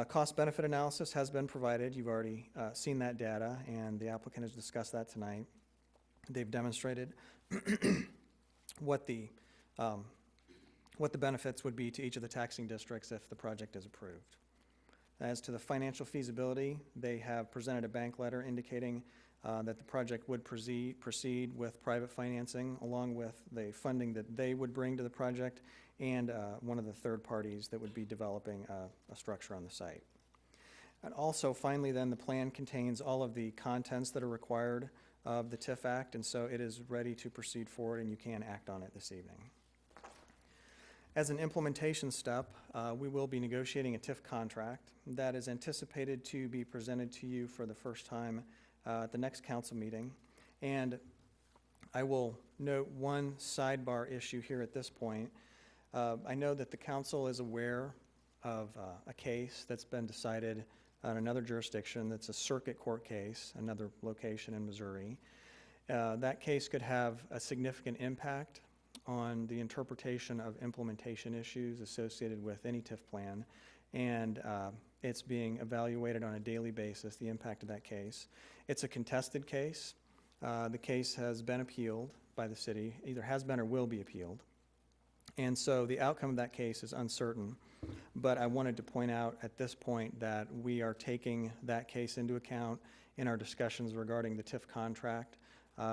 Cost-benefit analysis has been provided. You've already seen that data, and the applicant has discussed that tonight. They've demonstrated what the benefits would be to each of the taxing districts if the project is approved. As to the financial feasibility, they have presented a bank letter indicating that the project would proceed with private financing along with the funding that they would bring to the project and one of the third parties that would be developing a structure on the site. And also, finally, then, the plan contains all of the contents that are required of the TIF Act, and so it is ready to proceed forward, and you can act on it this evening. As an implementation step, we will be negotiating a TIF contract that is anticipated to be presented to you for the first time at the next council meeting. And I will note one sidebar issue here at this point. I know that the council is aware of a case that's been decided on another jurisdiction that's a circuit court case, another location in Missouri. That case could have a significant impact on the interpretation of implementation issues associated with any TIF plan, and it's being evaluated on a daily basis, the impact of that case. It's a contested case. The case has been appealed by the city, either has been or will be appealed, and so the outcome of that case is uncertain, but I wanted to point out at this point that we are taking that case into account in our discussions regarding the TIF contract.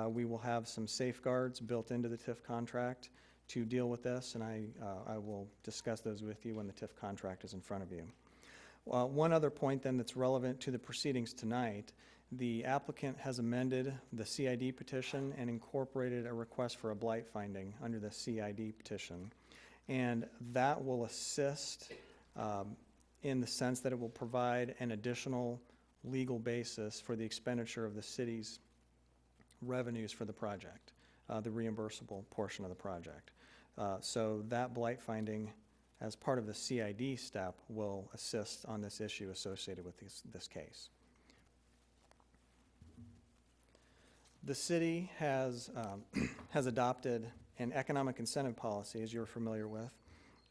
We will have some safeguards built into the TIF contract to deal with this, and I will discuss those with you when the TIF contract is in front of you. One other point then that's relevant to the proceedings tonight, the applicant has amended the CID petition and incorporated a request for a blight finding under the CID petition, and that will assist in the sense that it will provide an additional legal basis for the expenditure of the city's revenues for the project, the reimbursable portion of the project. So that blight finding as part of the CID step will assist on this issue associated with this case. The city has adopted an economic incentive policy, as you're familiar with,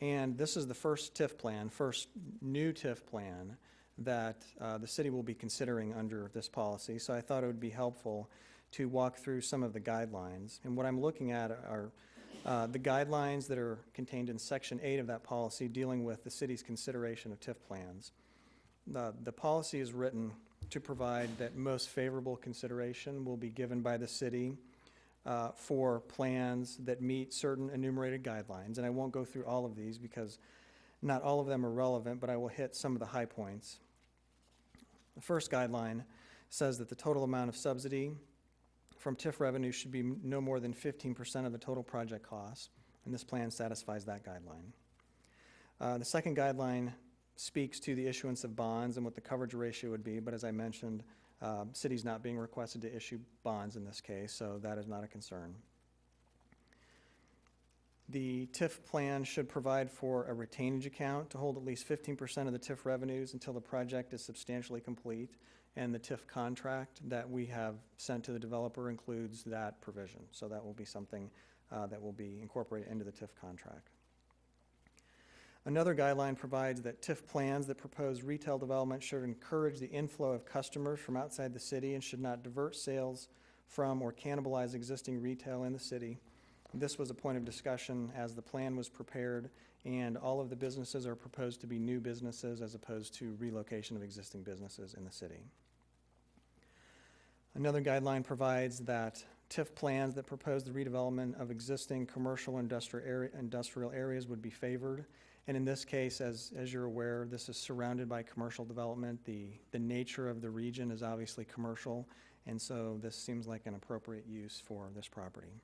and this is the first TIF plan, first new TIF plan that the city will be considering under this policy, so I thought it would be helpful to walk through some of the guidelines. And what I'm looking at are the guidelines that are contained in Section 8 of that policy dealing with the city's consideration of TIF plans. The policy is written to provide that most favorable consideration will be given by the city for plans that meet certain enumerated guidelines. And I won't go through all of these because not all of them are relevant, but I will hit some of the high points. The first guideline says that the total amount of subsidy from TIF revenue should be no more than 15% of the total project cost, and this plan satisfies that guideline. The second guideline speaks to the issuance of bonds and what the coverage ratio would be, but as I mentioned, city's not being requested to issue bonds in this case, so that is not a concern. The TIF plan should provide for a retainage account to hold at least 15% of the TIF revenues until the project is substantially complete, and the TIF contract that we have sent to the developer includes that provision. So that will be something that will be incorporated into the TIF contract. Another guideline provides that TIF plans that propose retail development should encourage the inflow of customers from outside the city and should not divert sales from or cannibalize existing retail in the city. This was a point of discussion as the plan was prepared, and all of the businesses are proposed to be new businesses as opposed to relocation of existing businesses in the city. Another guideline provides that TIF plans that propose the redevelopment of existing commercial industrial areas would be favored. And in this case, as you're aware, this is surrounded by commercial development. The nature of the region is obviously commercial, and so this seems like an appropriate use for this property.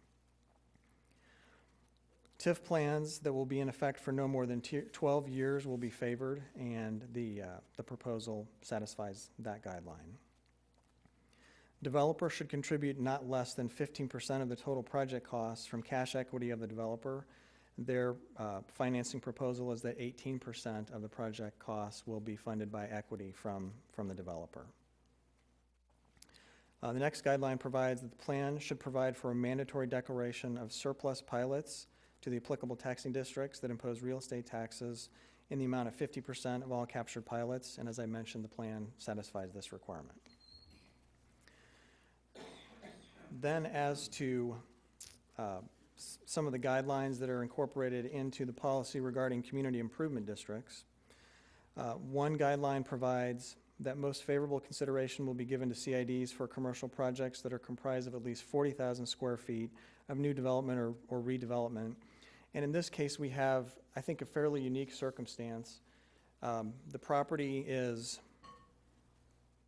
TIF plans that will be in effect for no more than 12 years will be favored, and the proposal satisfies that guideline. Developer should contribute not less than 15% of the total project costs from cash equity of the developer. Their financing proposal is that 18% of the project costs will be funded by equity from the developer. The next guideline provides that the plan should provide for a mandatory declaration of surplus pilots to the applicable taxing districts that impose real estate taxes in the amount of 50% of all captured pilots, and as I mentioned, the plan satisfies this requirement. Then as to some of the guidelines that are incorporated into the policy regarding community improvement districts, one guideline provides that most favorable consideration will be given to CIDs for commercial projects that are comprised of at least 40,000 square feet of new development or redevelopment. And in this case, we have, I think, a fairly unique circumstance. The property is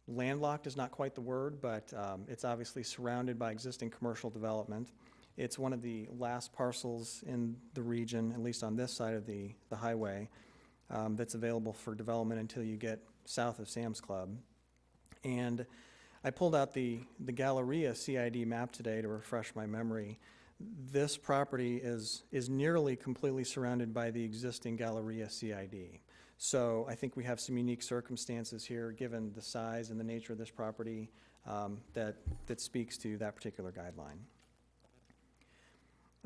landlocked is not quite the word, but it's obviously surrounded by existing commercial development. It's one of the last parcels in the region, at least on this side of the highway, that's available for development until you get south of Sam's Club. And I pulled out the Galleria CID map today to refresh my memory. This property is nearly completely surrounded by the existing Galleria CID. So I think we have some unique circumstances here, given the size and the nature of this property, that speaks to that particular guideline.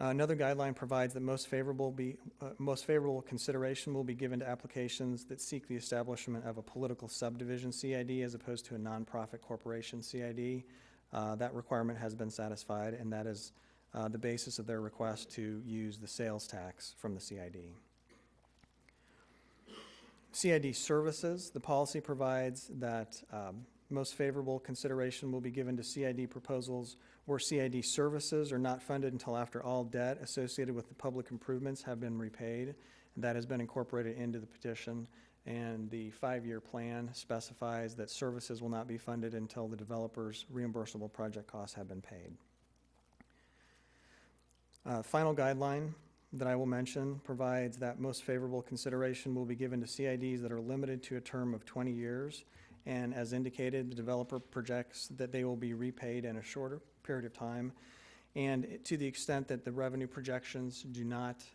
Another guideline provides that most favorable consideration will be given to applications that seek the establishment of a political subdivision CID as opposed to a nonprofit corporation CID. That requirement has been satisfied, and that is the basis of their request to use the sales tax from the CID. CID services, the policy provides that most favorable consideration will be given to CID proposals where CID services are not funded until after all debt associated with the public improvements have been repaid. And that has been incorporated into the petition, and the 5-year plan specifies that services will not be funded until the developer's reimbursable project costs have been paid. Final guideline that I will mention provides that most favorable consideration will be given to CIDs that are limited to a term of 20 years. And as indicated, the developer projects that they will be repaid in a shorter period of time. And to the extent that the revenue projections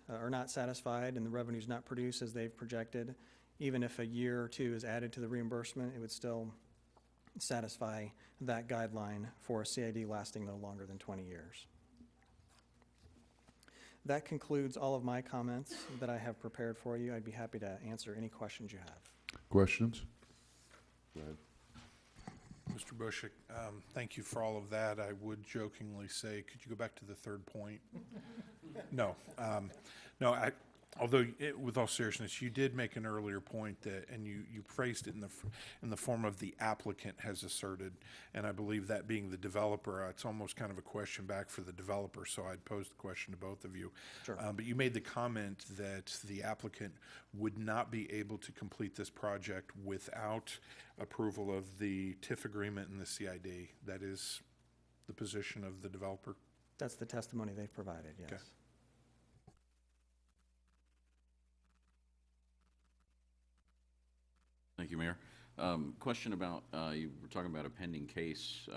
are not satisfied and the revenue is not produced as they've projected, even if a year or two is added to the reimbursement, it would still satisfy that guideline for a CID lasting no longer than 20 years. That concludes all of my comments that I have prepared for you. I'd be happy to answer any questions you have. Questions? Go ahead. Mr. Bushek, thank you for all of that. I would jokingly say, could you go back to the third point? No. Although, with all seriousness, you did make an earlier point that, and you phrased it in the form of the applicant has asserted, and I believe that being the developer, it's almost kind of a question back for the developer, so I'd pose the question to both of you. Sure. But you made the comment that the applicant would not be able to complete this project without approval of the TIF agreement and the CID. That is the position of the developer? That's the testimony they've provided, yes. Okay. Thank you, Mayor. Question about, you were talking about a pending case.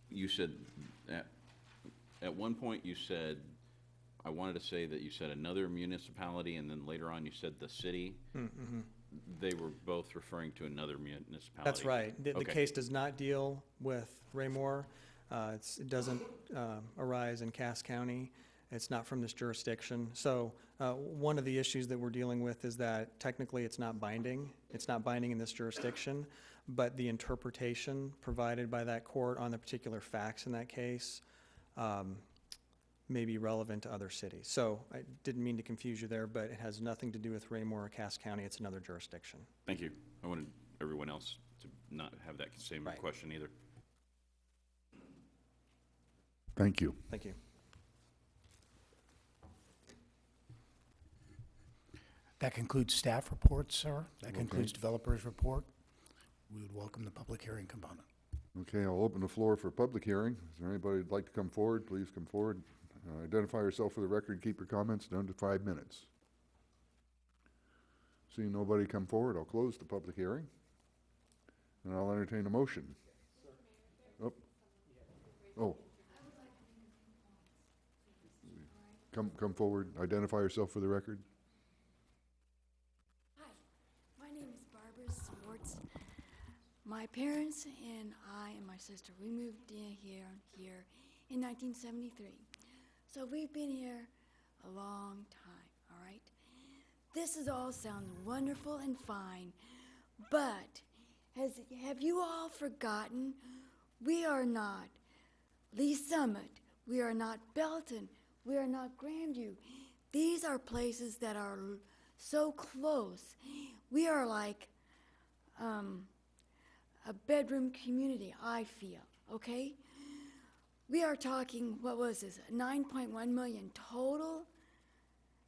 You said, at one point you said, I wanted to say that you said another municipality, and then later on you said the city. Mm-hmm. They were both referring to another municipality. That's right. The Okay. case does not deal with Raymore. It doesn't arise in Cass County. It's not from this jurisdiction. So one of the issues that we're dealing with is that technically it's not binding. It's not binding in this jurisdiction, but the interpretation provided by that court on the particular facts in that case may be relevant to other cities. So I didn't mean to confuse you there, but it has nothing to do with Raymore or Cass County. It's another jurisdiction. Thank you. I wanted everyone else to not have that same Right. question either. Thank you. Thank you. That concludes staff reports, sir. That Okay. concludes developers report. We would welcome the public hearing component. Okay, I'll open the floor for public hearing. Is there anybody who'd like to come forward? Please come forward. Identify yourself for the record. Keep your comments down to 5 minutes. Seeing nobody come forward, I'll close the public hearing. And I'll entertain a motion. Oh. Come forward. Identify yourself for the record. Hi, my name is Barbara Swartz. My parents and I and my sister, we moved in here in 1973. So we've been here a long time, all right? This is all sounds wonderful and fine, but have you all forgotten we are not Lee Summit, we are not Belton, we are not Grandview. These are places that are so close. We are like a bedroom community, I feel, okay? We are talking, what was this, 9.1 million total?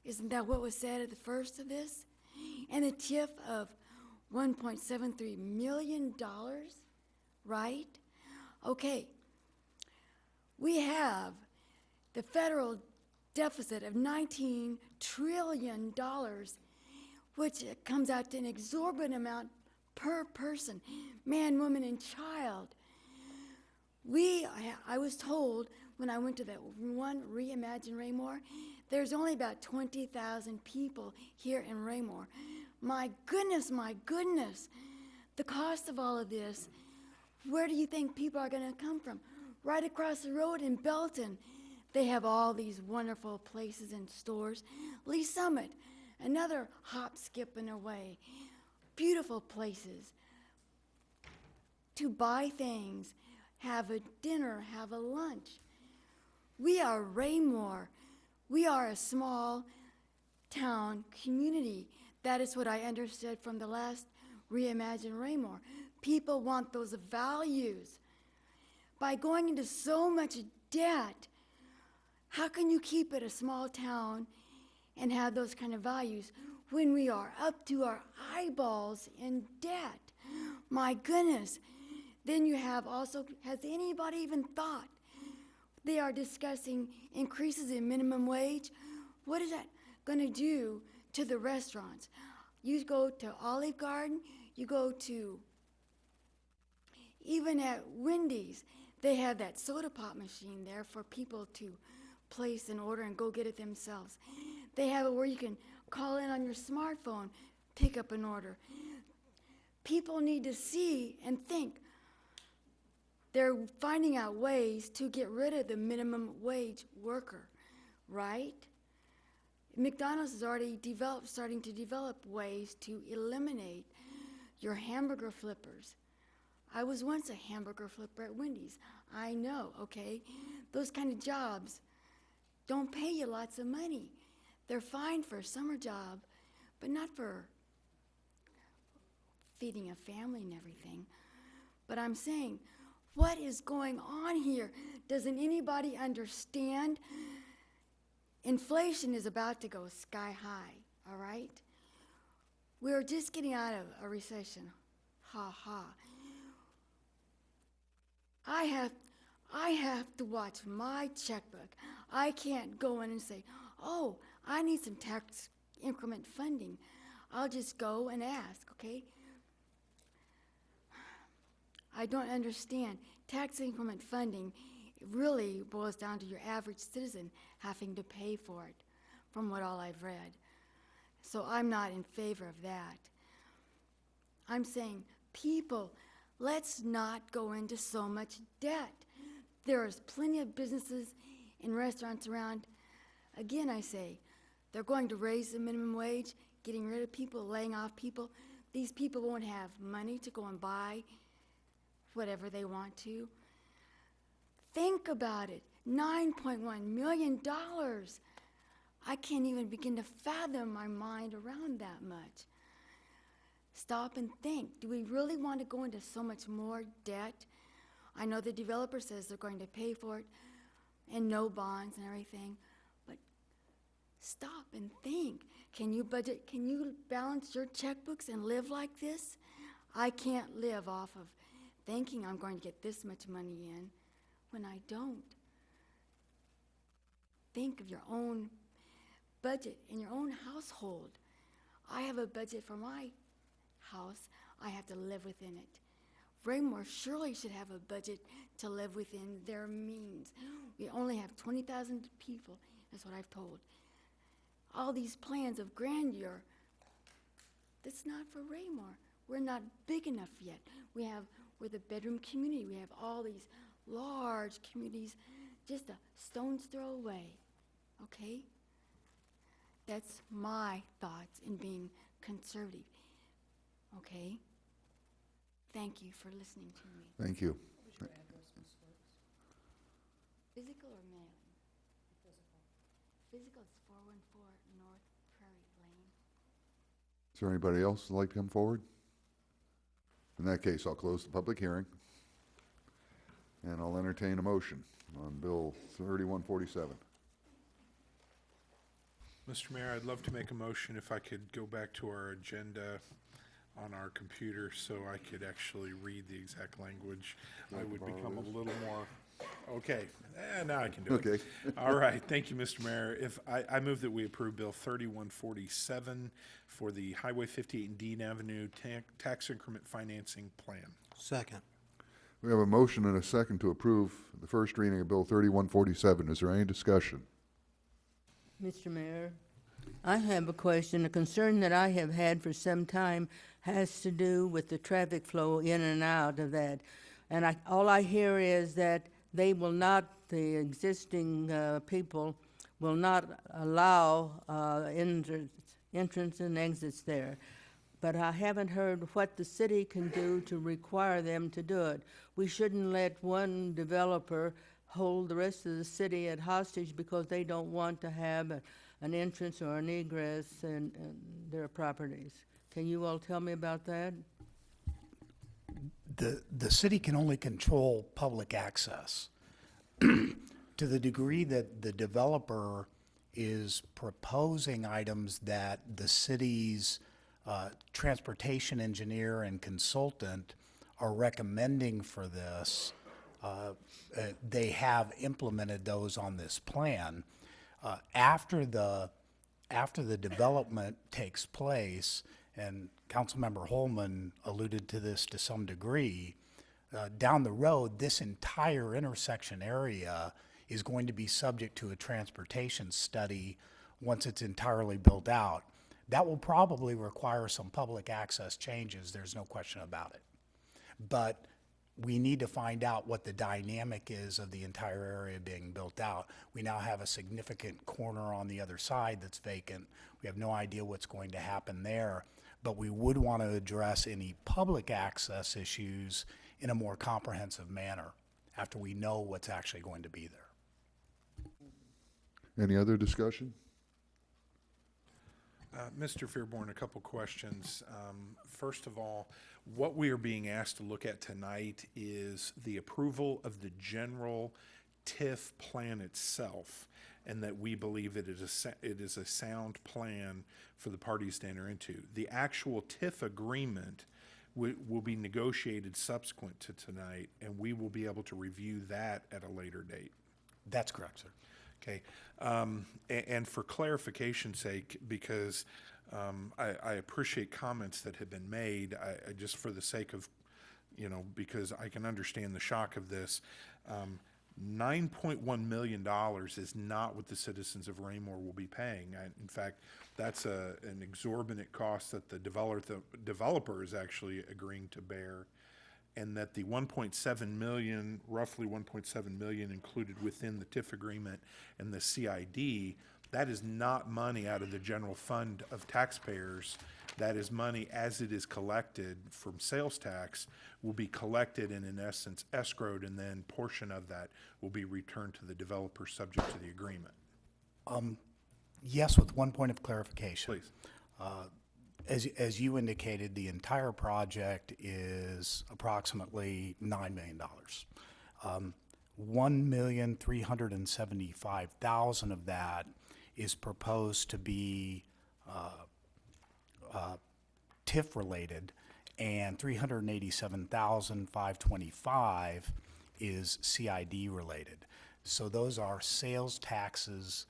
Isn't that what was said at the first of this? And a TIF of $1.73 million, right? Okay. We have the federal deficit of $19 trillion, which comes out to an exorbitant amount per person, man, woman, and child. I was told when I went to that one Reimagine Raymore, there's only about 20,000 people here in Raymore. My goodness, the cost of all of this, where do you think people are going to come from? Right across the road in Belton, they have all these wonderful places and stores. Lee Summit, another hop, skip, and away. Beautiful places to buy things, have a dinner, have a lunch. We are Raymore. We are a small town community. That is what I understood from the last Reimagine Raymore. People want those values. By going into so much debt, how can you keep it a small town and have those kind of values when we are up to our eyeballs in debt? My goodness. Then you have also, has anybody even thought they are discussing increases in minimum wage? What is that going to do to the restaurants? You go to Olive Garden, you go to, even at Wendy's, they have that soda pop machine there for people to place an order and go get it themselves. They have it where you can call in on your smartphone, pick up an order. People need to see and think. They're finding out ways to get rid of the minimum wage worker, right? McDonald's is already starting to develop ways to eliminate your hamburger flippers. I was once a hamburger flipper at Wendy's. I know, okay? Those kind of jobs don't pay you lots of money. They're fine for a summer job, but not for feeding a family and everything. But I'm saying, what is going on here? Doesn't anybody understand? Inflation is about to go sky high, all right? We're just getting out of a recession. Ha ha. I have to watch my checkbook. I can't go in and say, oh, I need some tax increment funding. I'll just go and ask, okay? I don't understand. Tax increment funding really boils down to your average citizen having to pay for it, from what all I've read. So I'm not in favor of that. I'm saying, people, let's not go into so much debt. There's plenty of businesses and restaurants around. Again, I say, they're going to raise the minimum wage, getting rid of people, laying off people. These people won't have money to go and buy whatever they want to. Think about it, $9.1 million. I can't even begin to fathom my mind around that much. Stop and think, do we really want to go into so much more debt? I know the developer says they're going to pay for it and no bonds and everything, but stop and think. Can you budget, can you balance your checkbooks and live like this? I can't live off of thinking I'm going to get this much money in when I don't. Think of your own budget in your own household. I have a budget for my house. I have to live within it. Raymore surely should have a budget to live within their means. We only have 20,000 people, that's what I've told. All these plans of grandeur, that's not for Raymore. We're not big enough yet. We're the bedroom community. We have all these large communities just a stone's throw away, okay? That's my thoughts in being conservative, okay? Thank you for listening to me. Thank you. Physical or mailing? Physical is 414 North Prairie Lane. Is there anybody else who'd like to come forward? In that case, I'll close the public hearing, and I'll entertain a motion on Bill 3147. Mr. Mayor, I'd love to make a motion if I could go back to our agenda on our computer so I could actually read the exact language. I would become a little more, okay, now I can do it. Okay. All right, thank you, Mr. Mayor. I move that we approve Bill 3147 for the Highway 58 and Dean Avenue tax increment financing plan. Second. We have a motion and a second to approve the first reading of Bill 3147. Is there any discussion? Mr. Mayor, I have a question. A concern that I have had for some time has to do with the traffic flow in and out of that. And all I hear is that they will not, the existing people will not allow entrance and exits there. But I haven't heard what the city can do to require them to do it. We shouldn't let one developer hold the rest of the city at hostage because they don't want to have an entrance or an egress in their properties. Can you all tell me about that? The city can only control public access. To the degree that the developer is proposing items that the city's transportation engineer and consultant are recommending for this, they have implemented those on this plan. After the development takes place, and Councilmember Holman alluded to this to some degree, down the road, this entire intersection area is going to be subject to a transportation study once it's entirely built out. That will probably require some public access changes, there's no question about it. But we need to find out what the dynamic is of the entire area being built out. We now have a significant corner on the other side that's vacant. We have no idea what's going to happen there, but we would want to address any public access issues in a more comprehensive manner after we know what's actually going to be there. Any other discussion? Mr. Fairborn, a couple questions. First of all, what we are being asked to look at tonight is the approval of the general TIF plan itself, and that we believe it is a sound plan for the parties to enter into. The actual TIF agreement will be negotiated subsequent to tonight, and we will be able to review that at a later date. That's correct, sir. Okay. And for clarification's sake, because I appreciate comments that have been made, I just for the sake of, because I can understand the shock of this, $9.1 million is not what the citizens of Raymore will be paying. In fact, that's an exorbitant cost that the developer is actually agreeing to bear, and that the 1.7 million, roughly 1.7 million included within the TIF agreement and the CID, that is not money out of the general fund of taxpayers. That is money as it is collected from sales tax will be collected and in essence escrowed, and then portion of that will be returned to the developer subject to the agreement. Yes, with one point of clarification. Please. As you indicated, the entire project is approximately $9 million. 1,375,000 of that is proposed to be TIF related, and 387,525 is CID related. So those are sales taxes.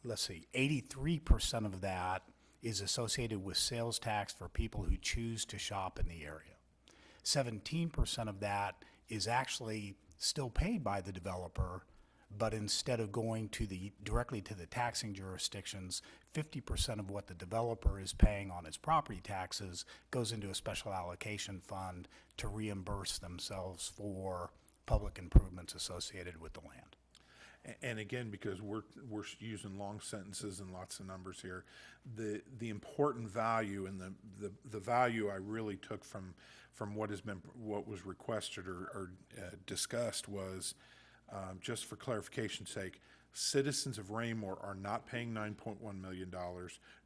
Let's see, 83% of that is associated with sales tax for people who choose to shop in the area. 17% of that is actually still paid by the developer, but instead of going to directly to the taxing jurisdictions, 50% of what the developer is paying on his property taxes goes into a special allocation fund to reimburse themselves for public improvements associated with the land. And again, because we're using long sentences and lots of numbers here, the important value and the value I really took from what was requested or discussed was, just for clarification's sake, citizens of Raymore are not paying $9.1 million,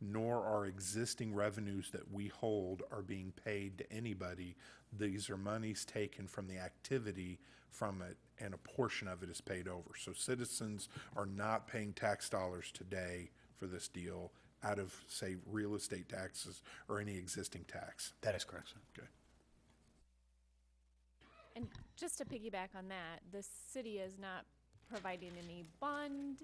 nor are existing revenues that we hold are being paid to anybody. These are monies taken from the activity from it, and a portion of it is paid over. So citizens are not paying tax dollars today for this deal out of, say, real estate taxes or any existing tax. That is correct, sir. Okay. And just to piggyback on that, the city is not providing any bond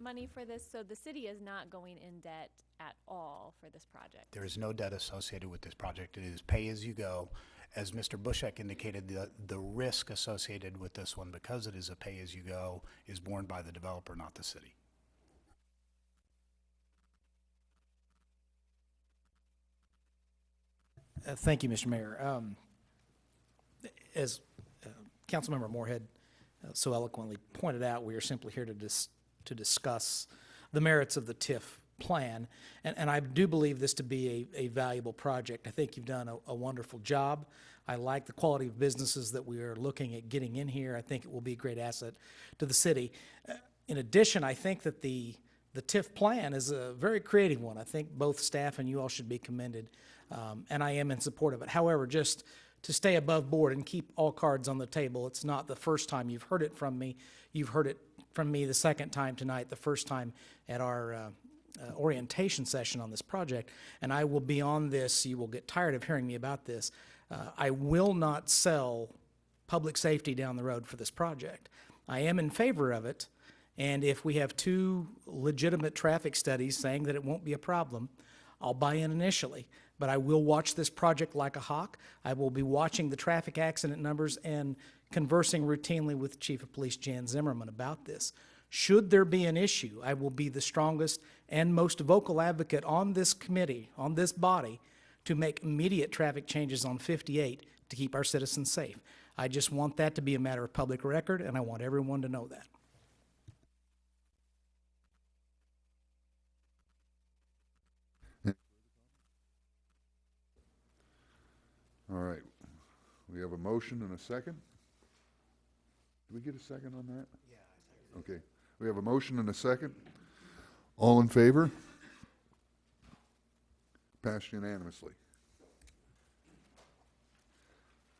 money for this, so the city is not going in debt at all for this project. There is no debt associated with this project. It is pay-as-you-go. As Mr. Bushek indicated, the risk associated with this one, because it is a pay-as-you-go, is borne by the developer, not the city. Thank you, Mr. Mayor. As Councilmember Moorhead so eloquently pointed out, we are simply here to discuss the merits of the TIF plan, and I do believe this to be a valuable project. I think you've done a wonderful job. I like the quality of businesses that we are looking at getting in here. I think it will be a great asset to the city. In addition, I think that the TIF plan is a very creative one. I think both staff and you all should be commended, and I am in support of it. However, just to stay above board and keep all cards on the table, it's not the first time you've heard it from me. You've heard it from me the second time tonight, the first time at our orientation session on this project, and I will be on this. You will get tired of hearing me about this. I will not sell public safety down the road for this project. I am in favor of it, and if we have two legitimate traffic studies saying that it won't be a problem, I'll buy in initially. But I will watch this project like a hawk. I will be watching the traffic accident numbers and conversing routinely with Chief of Police Jan Zimmerman about this. Should there be an issue, I will be the strongest and most vocal advocate on this committee, on this body, to make immediate traffic changes on 58 to keep our citizens safe. I just want that to be a matter of public record, and I want everyone to know that. All right. We have a motion and a second. Did we get a second on that? Yeah. Okay. We have a motion and a second. All in favor? Passed unanimously.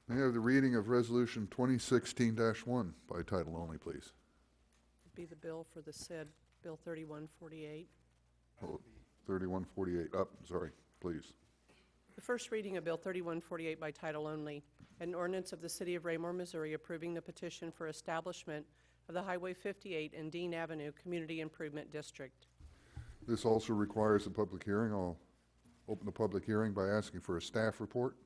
May I have the reading of Resolution 2016-1 by title only, please? Be the bill for the said Bill 3148. Oh, 3148, up, sorry, please. The first reading of Bill 3148 by title only, an ordinance of the City of Raymore, Missouri approving the petition for establishment of the Highway 58 and Dean Avenue Community Improvement District. This also requires a public hearing. I'll open the public hearing by asking for a staff report.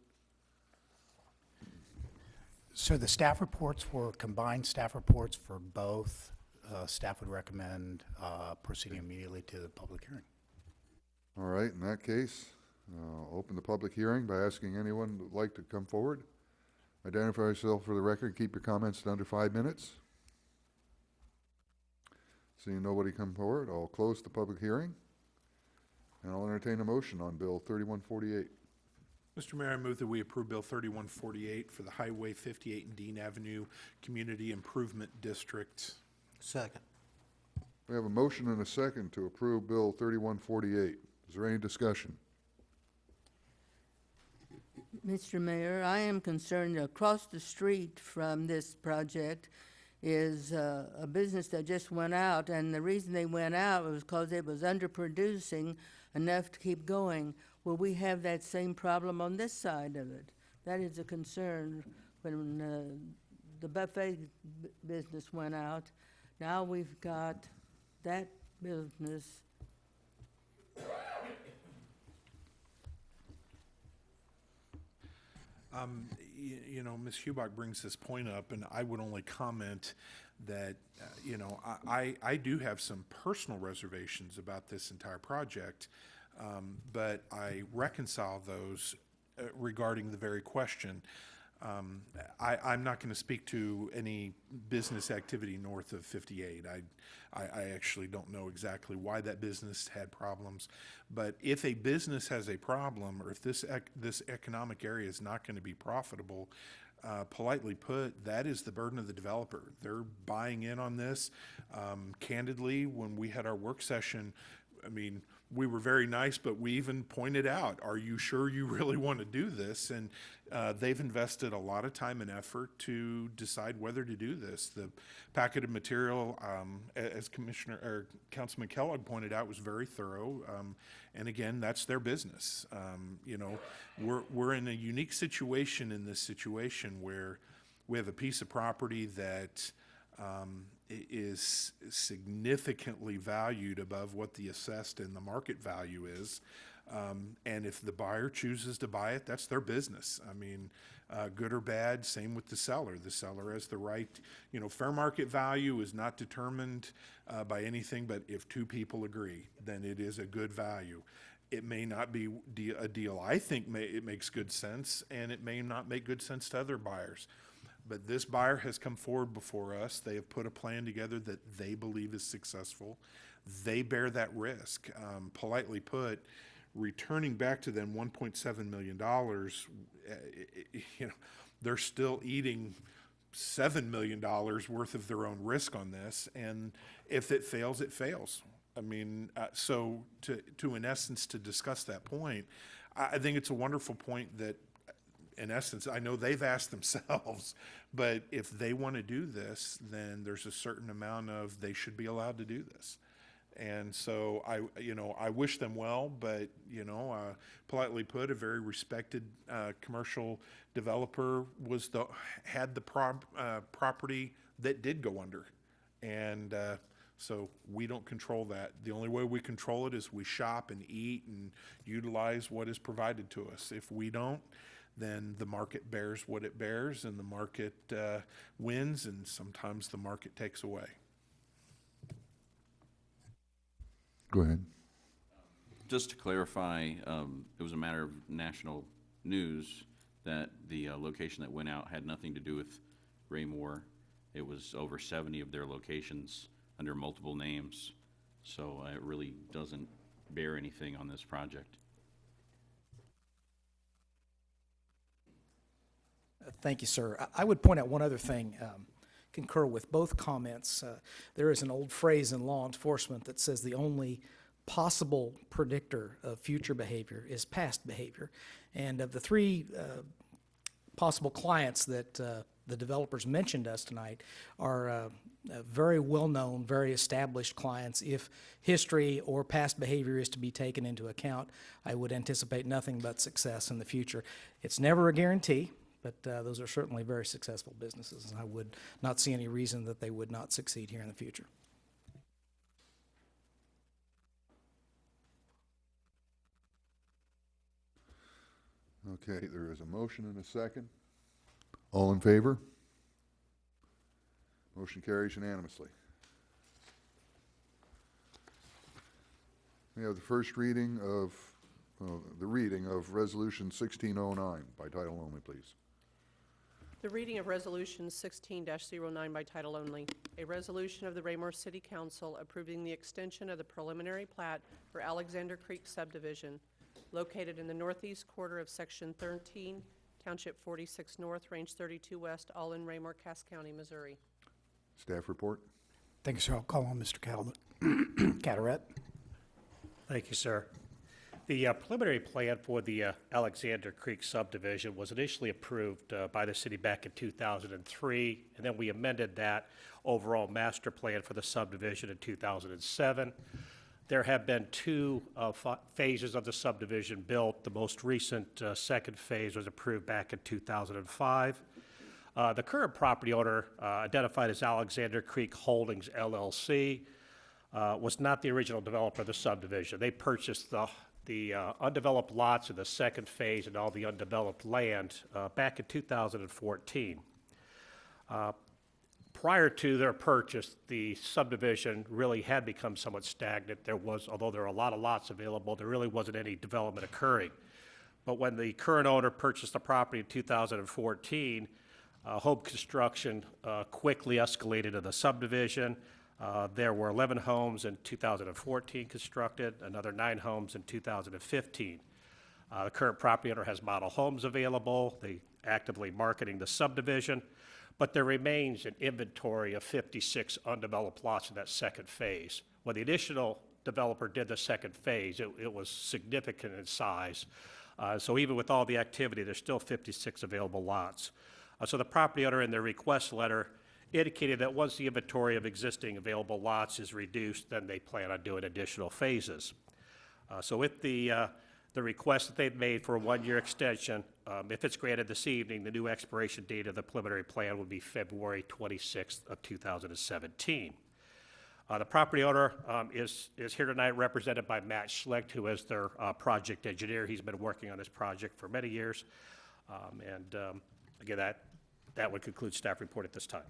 So the staff reports were combined staff reports for both. Staff would recommend proceeding immediately to the public hearing. All right, in that case, I'll open the public hearing by asking anyone who would like to come forward. Identify yourself for the record. Keep your comments to under 5 minutes. Seeing nobody come forward, I'll close the public hearing, and I'll entertain a motion on Bill 3148. Mr. Mayor, I move that we approve Bill 3148 for the Highway 58 and Dean Avenue Community Improvement District. Second. We have a motion and a second to approve Bill 3148. Is there any discussion? Mr. Mayor, I am concerned across the street from this project is a business that just went out, and the reason they went out was because it was underproducing enough to keep going. Will we have that same problem on this side of it? That is a concern when the buffet business went out. Now we've got that business. You know, Ms. Hubach brings this point up, and I would only comment that, you know, I do have some personal reservations about this entire project, but I reconcile those regarding the very question. I'm not going to speak to any business activity north of 58. I actually don't know exactly why that business had problems. But if a business has a problem, or if this economic area is not going to be profitable, politely put, that is the burden of the developer. They're buying in on this. Candidly, when we had our work session, I mean, we were very nice, but we even pointed out, are you sure you really want to do this? And they've invested a lot of time and effort to decide whether to do this. The packet of material, as Councilman Kellogg pointed out, was very thorough. And again, that's their business. You know, we're in a unique situation in this situation where we have a piece of property that is significantly valued above what the assessed and the market value is. And if the buyer chooses to buy it, that's their business. I mean, good or bad, same with the seller. The seller has the right, you know, fair market value is not determined by anything, but if two people agree, then it is a good value. It may not be a deal I think it makes good sense, and it may not make good sense to other buyers. But this buyer has come forward before us. They have put a plan together that they believe is successful. They bear that risk. Politely put, returning back to them $1.7 million, you know, they're still eating $7 million worth of their own risk on this. And if it fails, it fails. I mean, so to in essence, to discuss that point, I think it's a wonderful point that, in essence, I know they've asked themselves, but if they want to do this, then there's a certain amount of they should be allowed to do this. And so I wish them well, but politely put, a very respected commercial developer had the property that did go under, and so we don't control that. The only way we control it is we shop and eat and utilize what is provided to us. If we don't, then the market bears what it bears, and the market wins, and sometimes the market takes away. Go ahead. Just to clarify, it was a matter of national news that the location that went out had nothing to do with Raymore. It was over 70 of their locations under multiple names, so it really doesn't bear anything on this project. Thank you, sir. I would point out one other thing. concur with both comments. There is an old phrase in law enforcement that says the only possible predictor of future behavior is past behavior. And of the three possible clients that the developers mentioned us tonight are very well-known, very established clients. If history or past behavior is to be taken into account, I would anticipate nothing but success in the future. It's never a guarantee, but those are certainly very successful businesses, and I would not see any reason that they would not succeed here in the future. Okay, there is a motion and a second. All in favor? Motion carries unanimously. We have the first reading of, Resolution 1609 by title only, please. The reading of Resolution 16-09 by title only. A resolution of the Raymore City Council approving the extension of the preliminary plat for Alexander Creek subdivision located in the northeast quarter of Section 13, Township 46 North, Range 32 West, all in Raymore, Cass County, Missouri. Staff report. Thank you, sir. I'll call on Mr. Carteret. Thank you, sir. The preliminary plan for the Alexander Creek subdivision was initially approved by the city back in 2003, and then we amended that overall master plan for the subdivision in 2007. There have been two phases of the subdivision built. The most recent second phase was approved back in 2005. The current property owner, identified as Alexander Creek Holdings LLC, was not the original developer of the subdivision. They purchased the undeveloped lots in the second phase and all the undeveloped land back in 2014. Prior to their purchase, the subdivision really had become somewhat stagnant. Although there were a lot of lots available, there really wasn't any development occurring. But when the current owner purchased the property in 2014, home construction quickly escalated in the subdivision. There were 11 homes in 2014 constructed, another 9 homes in 2015. The current property owner has model homes available. They actively marketing the subdivision, but there remains an inventory of 56 undeveloped lots in that second phase. When the initial developer did the second phase, it was significant in size. So even with all the activity, there's still 56 available lots. So the property owner in their request letter indicated that once the inventory of existing available lots is reduced, then they plan on doing additional phases. So with the request that they've made for a one-year extension, if it's granted this evening, the new expiration date of the preliminary plan would be February 26th of 2017. The property owner is here tonight represented by Matt Schlecht, who is their project engineer. He's been working on this project for many years. Again, that would conclude staff report at this time.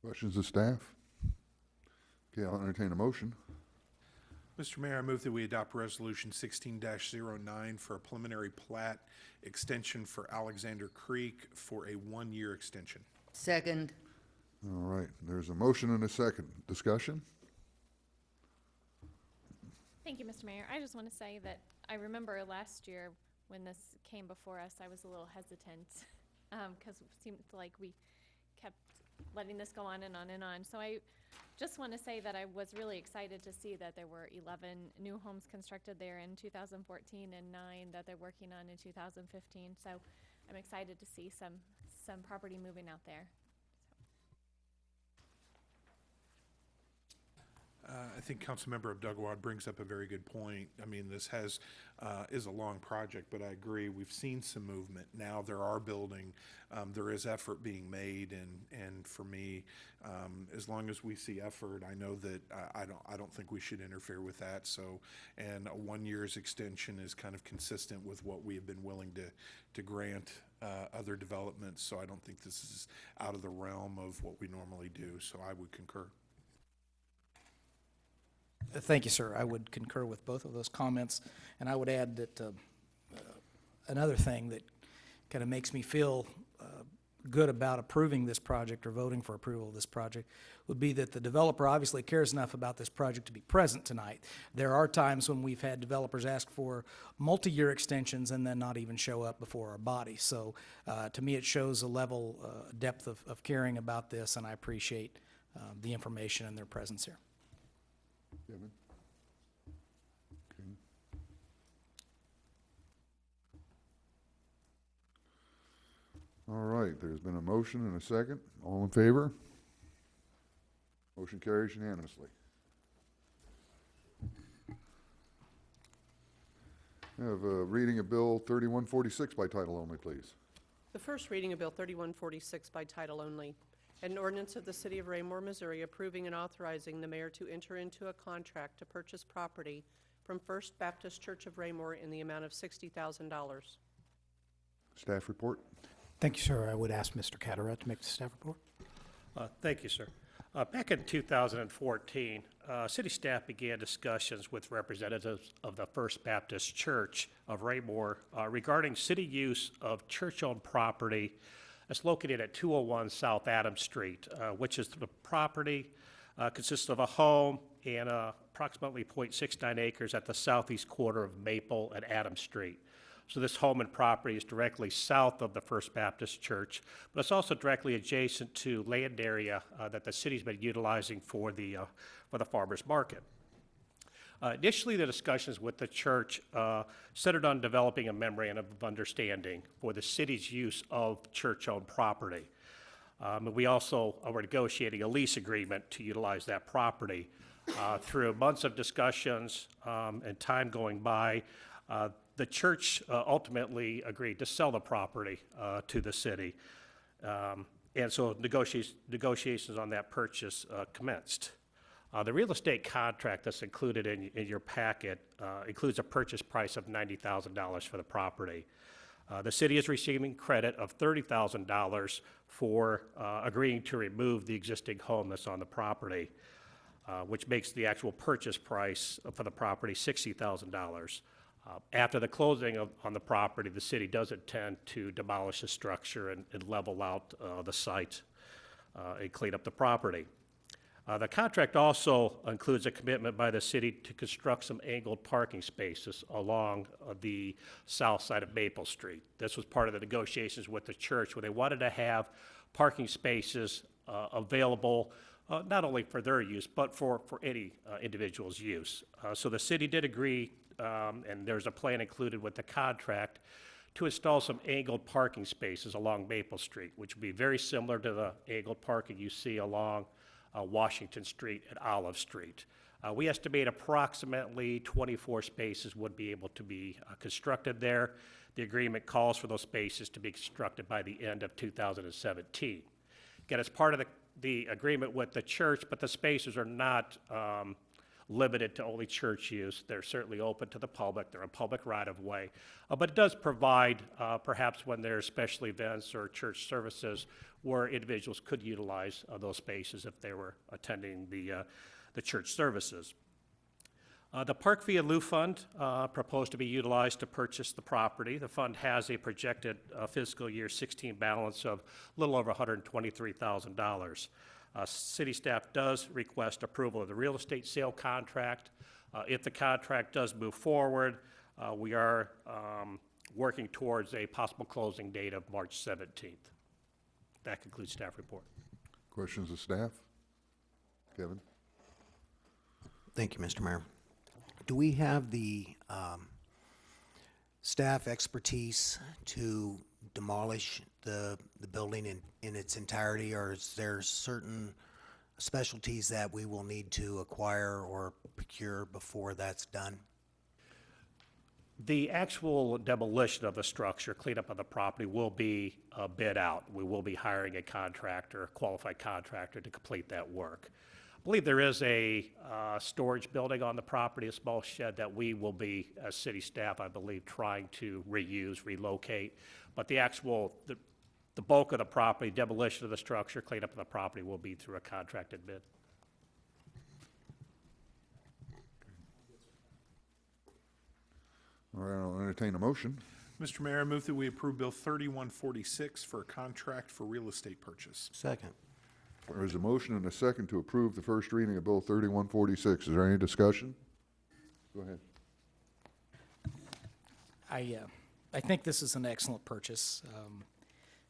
Questions of staff? Okay, I'll entertain a motion. Mr. Mayor, I move that we adopt Resolution 16-09 for a preliminary plat extension for Alexander Creek for a one-year extension. Second. All right, there's a motion and a second. Discussion? Thank you, Mr. Mayor. I just want to say that I remember last year when this came before us, I was a little hesitant because it seemed like we kept letting this go on and on and on. So I just want to say that I was really excited to see that there were 11 new homes constructed there in 2014 and 9 that they're working on in 2015. So I'm excited to see some property moving out there. I think Councilmember Abdugawad brings up a very good point. I mean, this is a long project, but I agree. We've seen some movement. Now there are building. There is effort being made, and for me, as long as we see effort, I know that I don't think we should interfere with that. So, and a 1 year's extension is kind of consistent with what we have been willing to grant other developments. So I don't think this is out of the realm of what we normally do. So I would concur. Thank you, sir. I would concur with both of those comments, and I would add that another thing that kind of makes me feel good about approving this project or voting for approval of this project would be that the developer obviously cares enough about this project to be present tonight. There are times when we've had developers ask for multi-year extensions and then not even show up before our body. So to me, it shows a level, depth of caring about this, and I appreciate the information and their presence here. Kevin? Okay. All right, there's been a motion and a second. All in favor? Motion carries unanimously. I have a reading of Bill 3146 by title only, please. The first reading of Bill 3146 by title only, an ordinance of the City of Raymore, Missouri, approving and authorizing the mayor to enter into a contract to purchase property from First Baptist Church of Raymore in the amount of $60,000. Staff report. Thank you, sir. I would ask Mr. Catara to make the staff report. Thank you, sir. Back in 2014, city staff began discussions with representatives of the First Baptist Church of Raymore regarding city use of church-owned property that's located at 201 South Adams Street, which is the property consists of a home and approximately 0.69 acres at the southeast corner of Maple and Adams Street. So this home and property is directly south of the First Baptist Church, but it's also directly adjacent to land area that the city's been utilizing for the farmers market. Initially, the discussions with the church centered on developing a memorandum of understanding for the city's use of church-owned property. We also were negotiating a lease agreement to utilize that property. Through months of discussions and time going by, the church ultimately agreed to sell the property to the city. And so negotiations on that purchase commenced. The real estate contract that's included in your packet includes a purchase price of $90,000 for the property. The city is receiving credit of $30,000 for agreeing to remove the existing home that's on the property, which makes the actual purchase price for the property $60,000. After the closing on the property, the city does intend to demolish the structure and level out the site and clean up the property. The contract also includes a commitment by the city to construct some angled parking spaces along the south side of Maple Street. This was part of the negotiations with the church, where they wanted to have parking spaces available not only for their use, but for any individual's use. So the city did agree, and there's a plan included with the contract to install some angled parking spaces along Maple Street, which would be very similar to the angled parking you see along Washington Street and Olive Street. We estimate approximately 24 spaces would be able to be constructed there. The agreement calls for those spaces to be constructed by the end of 2017. Again, it's part of the agreement with the church, but the spaces are not limited to only church use. They're certainly open to the public. They're a public right-of-way. But it does provide, perhaps when there's special events or church services, where individuals could utilize those spaces if they were attending the church services. The Park Via Lieu Fund proposed to be utilized to purchase the property. The fund has a projected fiscal year 16 balance of a little over $123,000. City staff does request approval of the real estate sale contract. If the contract does move forward, we are working towards a possible closing date of March 17th. That concludes staff report. Questions of staff? Kevin? Thank you, Mr. Mayor. Do we have the staff expertise to demolish the building in its entirety, or is there certain specialties that we will need to acquire or procure before that's done? The actual demolition of the structure, cleanup of the property, will be bid out. We will be hiring a contractor, a qualified contractor, to complete that work. I believe there is a storage building on the property, a small shed that we will be, as city staff, I believe, trying to reuse, relocate. But the bulk of the property, demolition of the structure, cleanup of the property, will be through a contracted bid. All right, I'll entertain a motion. Mr. Mayor, I move that we approve Bill 3146 for a contract for real estate purchase. Second. There is a motion and a second to approve the first reading of Bill 3146. Is there any discussion? Go ahead. I think this is an excellent purchase.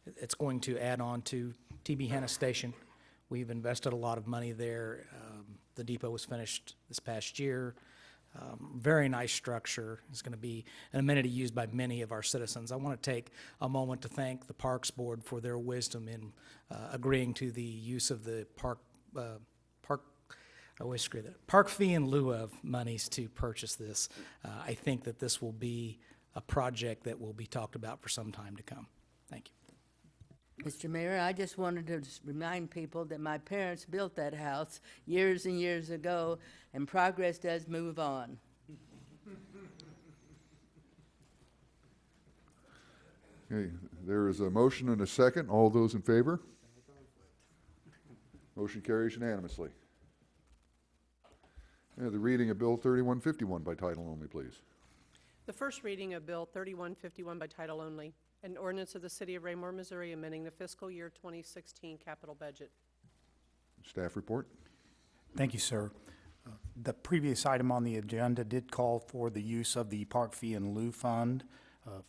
It's going to add on to TB Hanna Station. We've invested a lot of money there. The depot was finished this past year. Very nice structure. It's going to be an amenity used by many of our citizens. I want to take a moment to thank the Parks Board for their wisdom in agreeing to the use of the park fee in lieu of monies to purchase this. I think that this will be a project that will be talked about for some time to come. Thank you. Mr. Mayor, I just wanted to remind people that my parents built that house years and years ago, and progress does move on. Okay, there is a motion and a second. All those in favor? Motion carries unanimously. The reading of Bill 3151 by title only, please. The first reading of Bill 3151 by title only, an ordinance of the City of Raymore, Missouri, amending the fiscal year 2016 capital budget. Staff report. Thank you, sir. The previous item on the agenda did call for the use of the Park Fee in lieu fund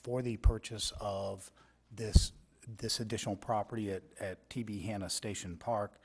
for the purchase of this additional property at TB Hanna Station Park.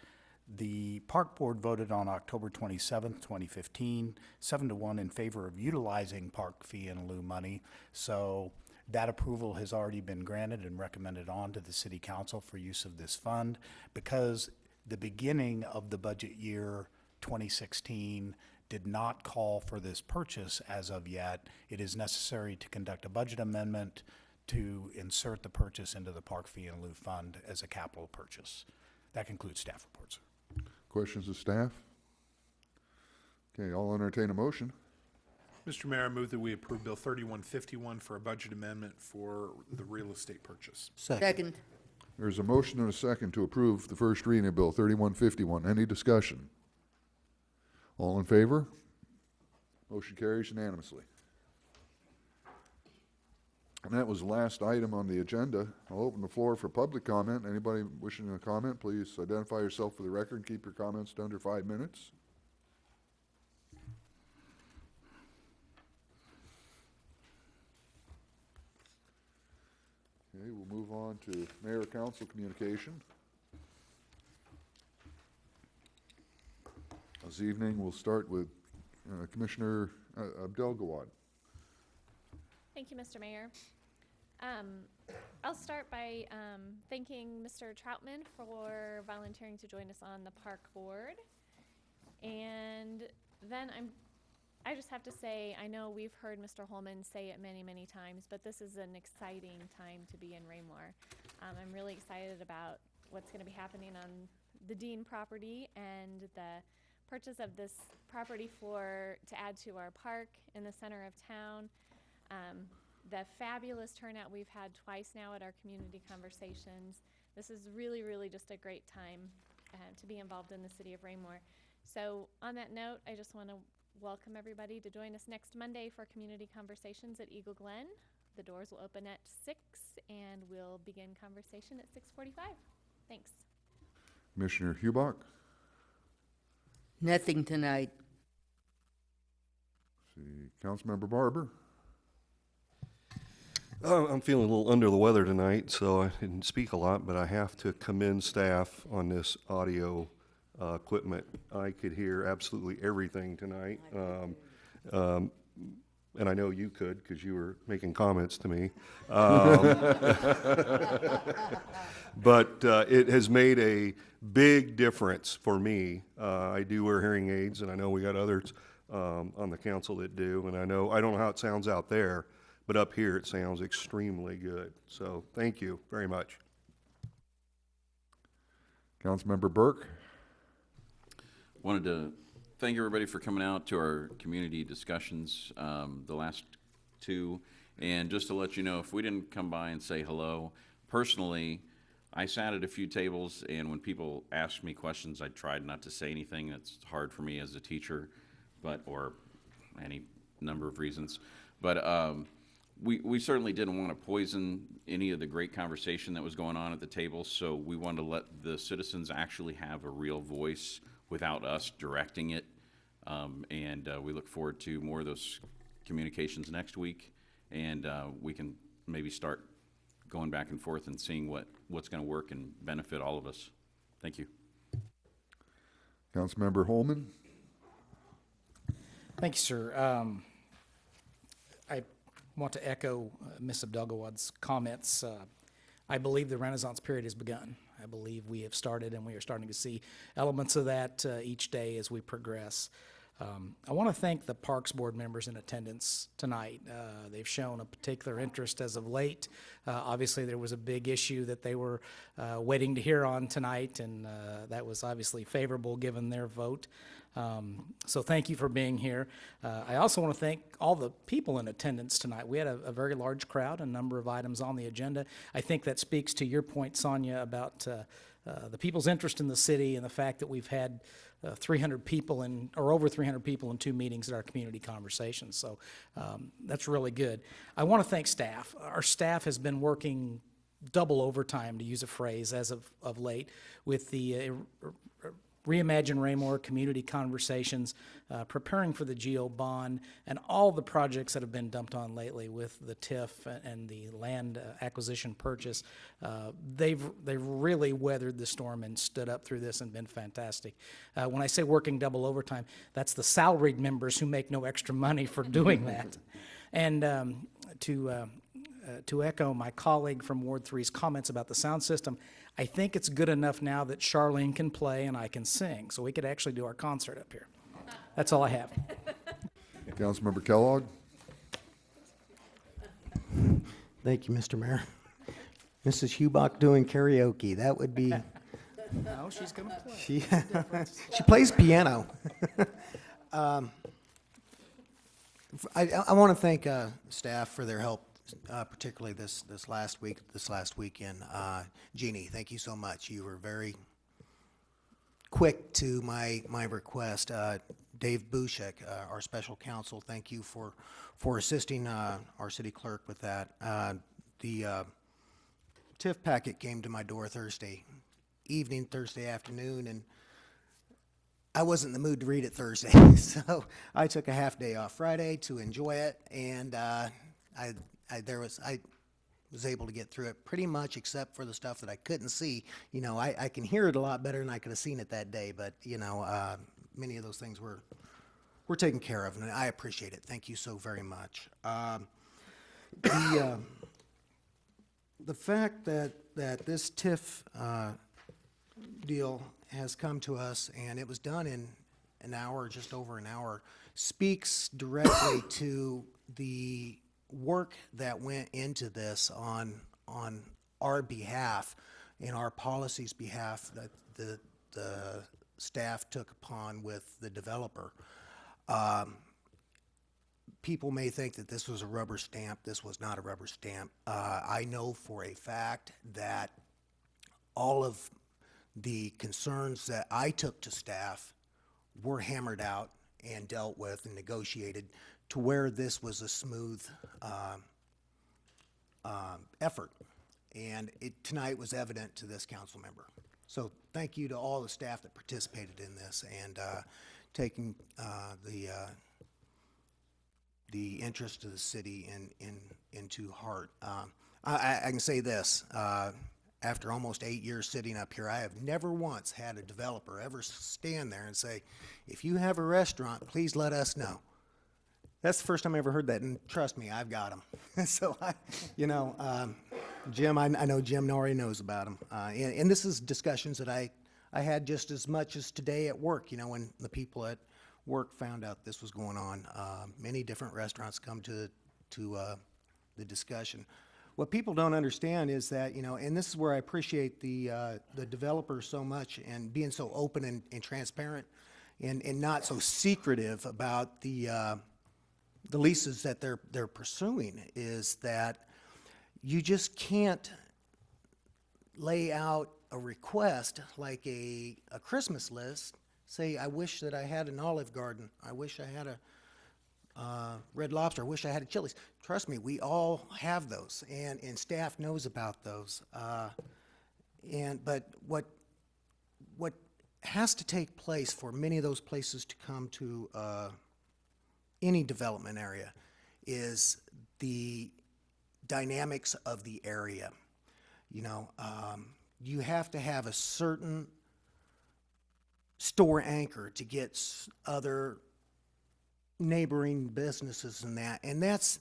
The Park Board voted on October 27th, 2015, 7-1 in favor of utilizing Park Fee in lieu money. So that approval has already been granted and recommended on to the City Council for use of this fund. Because the beginning of the budget year 2016 did not call for this purchase as of yet, it is necessary to conduct a budget amendment to insert the purchase into the Park Fee in lieu fund as a capital purchase. That concludes staff reports. Questions of staff? Okay, I'll entertain a motion. Mr. Mayor, I move that we approve Bill 3151 for a budget amendment for the real estate purchase. Second. There's a motion and a second to approve the first reading of Bill 3151. Any discussion? All in favor? Motion carries unanimously. And that was the last item on the agenda. I'll open the floor for public comment. Anybody wishing to comment, please identify yourself for the record and keep your comments to under 5 minutes. Okay, we'll move on to Mayor Council communication. This evening, we'll start with Commissioner Abdel-Gawad. Thank you, Mr. Mayor. I'll start by thanking Mr. Troutman for volunteering to join us on the Park Board. And then I just have to say, I know we've heard Mr. Holman say it many, many times, but this is an exciting time to be in Raymore. I'm really excited about what's going to be happening on the Dean property and the purchase of this property to add to our park in the center of town. The fabulous turnout we've had twice now at our community conversations. This is really, really just a great time to be involved in the city of Raymore. So on that note, I just want to welcome everybody to join us next Monday for community conversations at Eagle Glen. The doors will open at 6 and we'll begin conversation at 6:45. Thanks. Commissioner Hubach. Nothing tonight. See, Councilmember Barber. I'm feeling a little under the weather tonight, so I didn't speak a lot, but I have to commend staff on this audio equipment. I could hear absolutely everything tonight. And I know you could because you were making comments to me. But it has made a big difference for me. I do wear hearing aids, and I know we got others on the council that do, and I don't know how it sounds out there, but up here it sounds extremely good. So thank you very much. Councilmember Burke. Wanted to thank everybody for coming out to our community discussions, the last two. And just to let you know, if we didn't come by and say hello, personally, I sat at a few tables, and when people asked me questions, I tried not to say anything. It's hard for me as a teacher, or any number of reasons. But we certainly didn't want to poison any of the great conversation that was going on at the table, so we wanted to let the citizens actually have a real voice without us directing it. And we look forward to more of those communications next week, and we can maybe start going back and forth and seeing what's going to work and benefit all of us. Thank you. Councilmember Holman? Thank you, sir. I want to echo Ms. Abdelgawad's comments. I believe the Renaissance period has begun. I believe we have started, and we are starting to see elements of that each day as we progress. I want to thank the Parks Board members in attendance tonight. They've shown a particular interest as of late. Obviously, there was a big issue that they were waiting to hear on tonight, and that was obviously favorable given their vote. So thank you for being here. I also want to thank all the people in attendance tonight. We had a very large crowd, a number of items on the agenda. I think that speaks to your point, Sonia, about the people's interest in the city and the fact that we've had 300 people or over 300 people in 2 meetings at our community conversations. So that's really good. I want to thank staff. Our staff has been working double overtime, to use a phrase, as of late, with the Reimagine Raymore community conversations, preparing for the GO bond, and all the projects that have been dumped on lately with the TIF and the land acquisition purchase. They've really weathered the storm and stood up through this and been fantastic. When I say working double overtime, that's the salaried members who make no extra money for doing that. And to echo my colleague from Ward 3's comments about the sound system, I think it's good enough now that Charlene can play and I can sing, so we could actually do our concert up here. That's all I have. Councilmember Kellogg? Thank you, Mr. Mayor. Mrs. Hubach doing karaoke, that would be, No, she's going to play. she plays piano. I want to thank staff for their help, particularly this last weekend. Jeannie, thank you so much. You were very quick to my request. Dave Bushek, our special counsel, thank you for assisting our city clerk with that. The TIF packet came to my door Thursday afternoon, and I wasn't in the mood to read it Thursday, so I took a half day off Friday to enjoy it, and I was able to get through it pretty much, except for the stuff that I couldn't see. You know, I can hear it a lot better than I could have seen it that day, but you know, many of those things were taken care of, and I appreciate it. Thank you so very much. The fact that this TIF deal has come to us, and it was done in an hour, just over an hour, speaks directly to the work that went into this on our behalf, in our policy's behalf, that the staff took upon with the developer. People may think that this was a rubber stamp. This was not a rubber stamp. I know for a fact that all of the concerns that I took to staff were hammered out and dealt with and negotiated to where this was a smooth effort. And tonight was evident to this council member. So thank you to all the staff that participated in this and taking the interest of the city into heart. I can say this, after almost 8 years sitting up here, I have never once had a developer ever stand there and say, if you have a restaurant, please let us know. That's the first time I ever heard that, and trust me, I've got them. So, Jim, I know Jim already knows about them. And this is discussions that I had just as much as today at work, you know, when the people at work found out this was going on. Many different restaurants come to the discussion. What people don't understand is that, you know, and this is where I appreciate the developers so much and being so open and transparent and not so secretive about the leases that they're pursuing, is that you just can't lay out a request like a Christmas list. Say, I wish that I had an Olive Garden. I wish I had Red Lobster, I wish I had a Chili's. Trust me, we all have those, and staff knows about those. But what has to take place for many of those places to come to any development area is the dynamics of the area. You know, you have to have a certain store anchor to get other neighboring businesses and that. And that's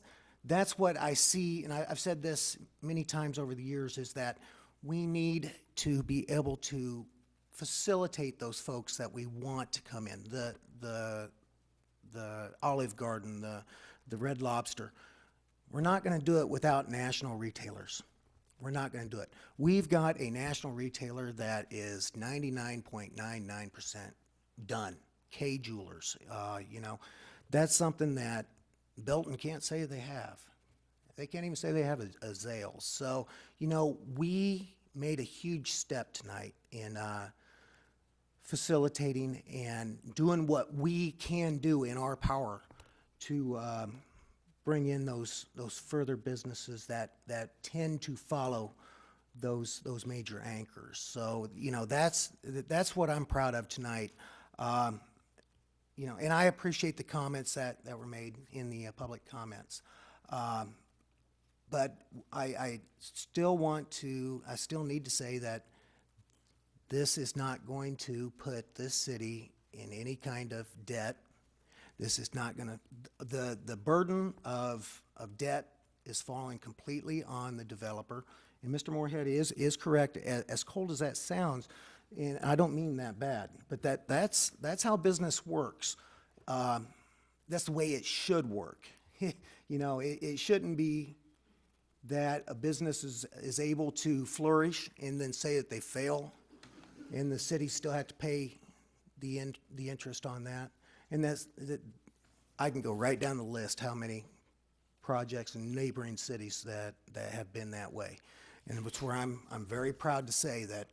what I see, and I've said this many times over the years, is that we need to be able to facilitate those folks that we want to come in. The Olive Garden, the Red Lobster. We're not going to do it without national retailers. We're not going to do it. We've got a national retailer that is 99.99% done. K Jewelers, you know, that's something that Belton can't say they have. They can't even say they have a Zales. So, you know, we made a huge step tonight in facilitating and doing what we can do in our power to bring in those further businesses that tend to follow those major anchors. So, you know, that's what I'm proud of tonight. You know, and I appreciate the comments that were made in the public comments. But I still need to say that this is not going to put this city in any kind of debt. This is not going to, the burden of debt is falling completely on the developer. And Mr. Moorhead is correct, as cold as that sounds, and I don't mean that bad, but that's how business works. That's the way it should work. You know, it shouldn't be that a business is able to flourish and then say that they fail, and the city still have to pay the interest on that. And I can go right down the list how many projects in neighboring cities that have been that way. And it's where I'm very proud to say that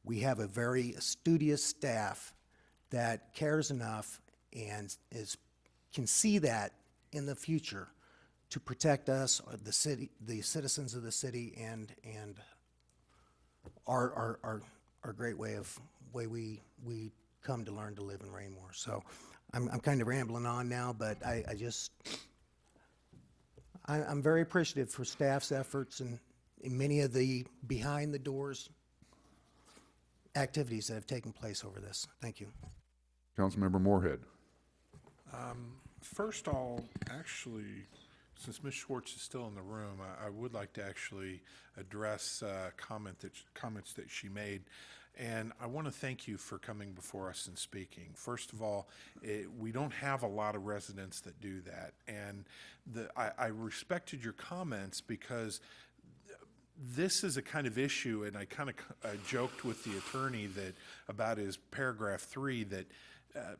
we have a very studious staff that cares enough and can see that in the future to protect us, the city, the citizens of the city, and our great way we come to learn to live in Raymore. So I'm kind of rambling on now, but I'm very appreciative for staff's efforts and many of the behind the doors activities that have taken place over this. Thank you. Councilmember Moorhead. First, I'll actually, since Ms. Schwartz is still in the room, I would like to actually address comments that she made. And I want to thank you for coming before us and speaking. First of all, we don't have a lot of residents that do that. And I respected your comments because this is a kind of issue, and I kind of joked with the attorney about his paragraph 3 that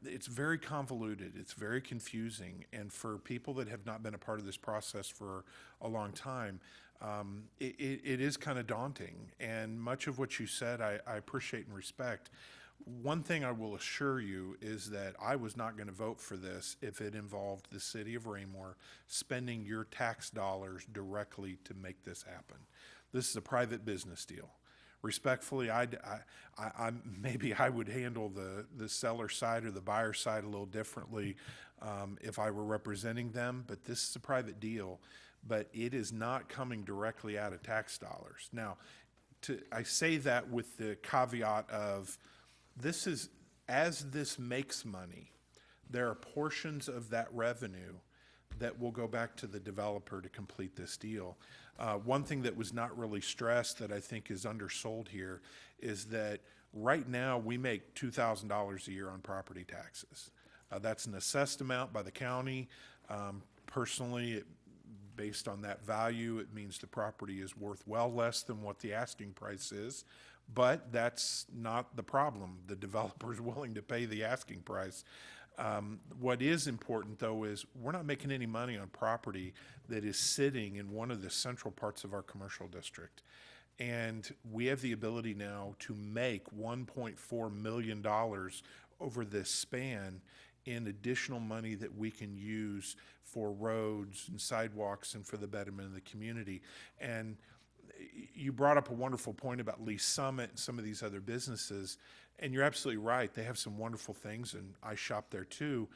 it's very convoluted, it's very confusing, and for people that have not been a part of this process for a long time, it is kind of daunting. And much of what you said I appreciate and respect. One thing I will assure you is that I was not going to vote for this if it involved the city of Raymore spending your tax dollars directly to make this happen. This is a private business deal. Respectfully, maybe I would handle the seller side or the buyer side a little differently if I were representing them, but this is a private deal, but it is not coming directly out of tax dollars. Now, I say that with the caveat of as this makes money, there are portions of that revenue that will go back to the developer to complete this deal. One thing that was not really stressed that I think is undersold here is that right now we make $2,000 a year on property taxes. That's an assessed amount by the county. Personally, based on that value, it means the property is worth well less than what the asking price is. But that's not the problem. The developer is willing to pay the asking price. What is important, though, is we're not making any money on property that is sitting in one of the central parts of our commercial district. And we have the ability now to make $1.4 million over this span in additional money that we can use for roads and sidewalks and for the betterment of the community. And you brought up a wonderful point about Lee Summit and some of these other businesses, and you're absolutely right. They have some wonderful things, and I shop there too.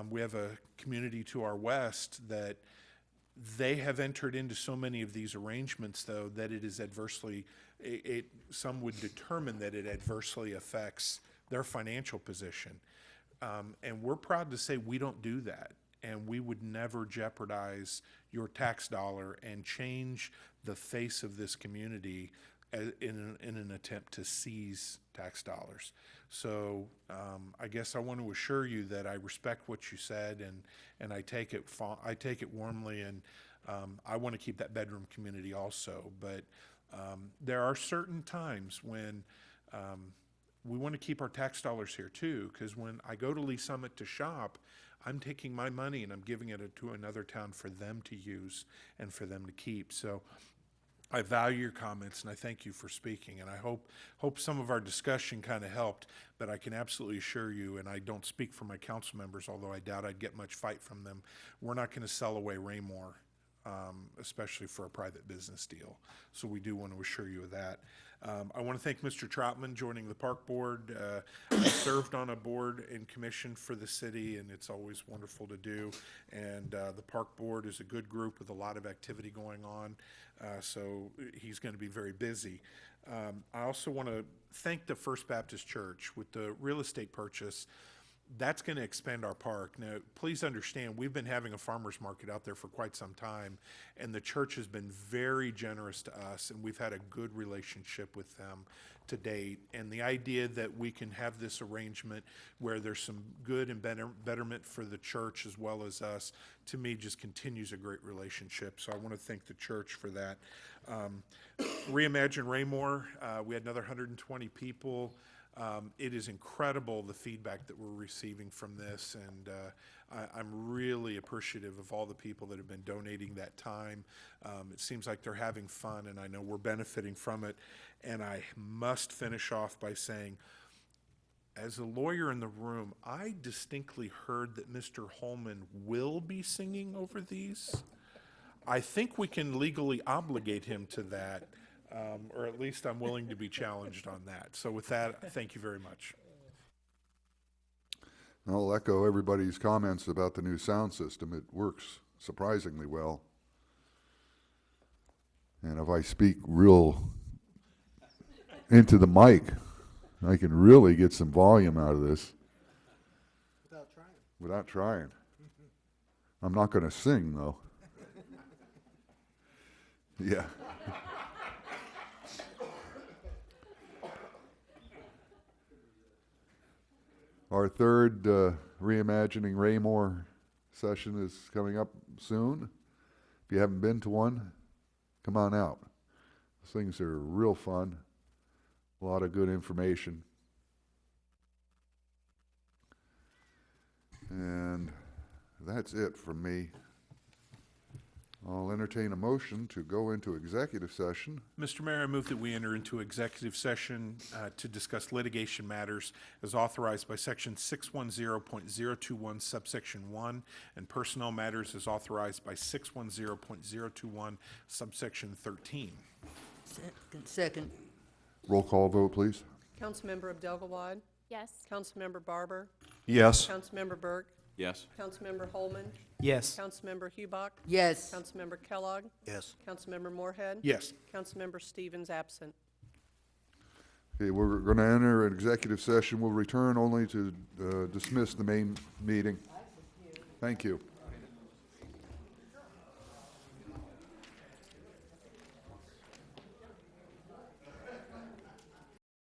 We have a community to our west that they have entered into so many of these arrangements, though, that it is adversely, some would determine that it adversely affects their financial position. And we're proud to say we don't do that. And we would never jeopardize your tax dollar and change the face of this community in an attempt to seize tax dollars. So I guess I want to assure you that I respect what you said, and I take it warmly, and I want to keep that bedroom community also. But there are certain times when we want to keep our tax dollars here too, because when I go to Lee Summit to shop, I'm taking my money and I'm giving it to another town for them to use and for them to keep. So I value your comments, and I thank you for speaking, and I hope some of our discussion kind of helped, but I can absolutely assure you, and I don't speak for my council members, although I doubt I'd get much fight from them, we're not going to sell away Raymore, especially for a private business deal. So we do want to assure you of that. I want to thank Mr. Troutman joining the Park Board. I served on a board and commission for the city, and it's always wonderful to do. And the Park Board is a good group with a lot of activity going on, so he's going to be very busy. I also want to thank the First Baptist Church with the real estate purchase. That's going to expand our park. Now, please understand, we've been having a farmer's market out there for quite some time, and the church has been very generous to us, and we've had a good relationship with them to date. And the idea that we can have this arrangement where there's some good and betterment for the church as well as us, to me, just continues a great relationship. So I want to thank the church for that. Reimagine Raymore, we had another 120 people. It is incredible the feedback that we're receiving from this, and I'm really appreciative of all the people that have been donating that time. It seems like they're having fun, and I know we're benefiting from it. And I must finish off by saying, as a lawyer in the room, I distinctly heard that Mr. Holman will be singing over these. I think we can legally obligate him to that. Or at least I'm willing to be challenged on that. So with that, thank you very much. I'll echo everybody's comments about the new sound system. It works surprisingly well. And if I speak real into the mic, I can really get some volume out of this. Without trying. I'm not going to sing, though. Yeah. Our third Reimagining Raymore session is coming up soon. If you haven't been to one, come on out. Those things are real fun. A lot of good information. And that's it from me. I'll entertain a motion to go into executive session. Mr. Mayor, I move that we enter into executive session to discuss litigation matters as authorized by Section 610.021 subsection 1 and personnel matters as authorized by 610.021 subsection 13. Second. Roll call vote, please. Councilmember Abdelgawad. Yes. Councilmember Barber. Yes. Councilmember Burke. Yes. Councilmember Holman. Yes. Councilmember Hubach. Yes. Councilmember Kellogg. Yes. Councilmember Moorhead. Yes. Councilmember Stevens absent. Okay, we're going to enter an executive session. We'll return only to dismiss the main meeting. Thank you.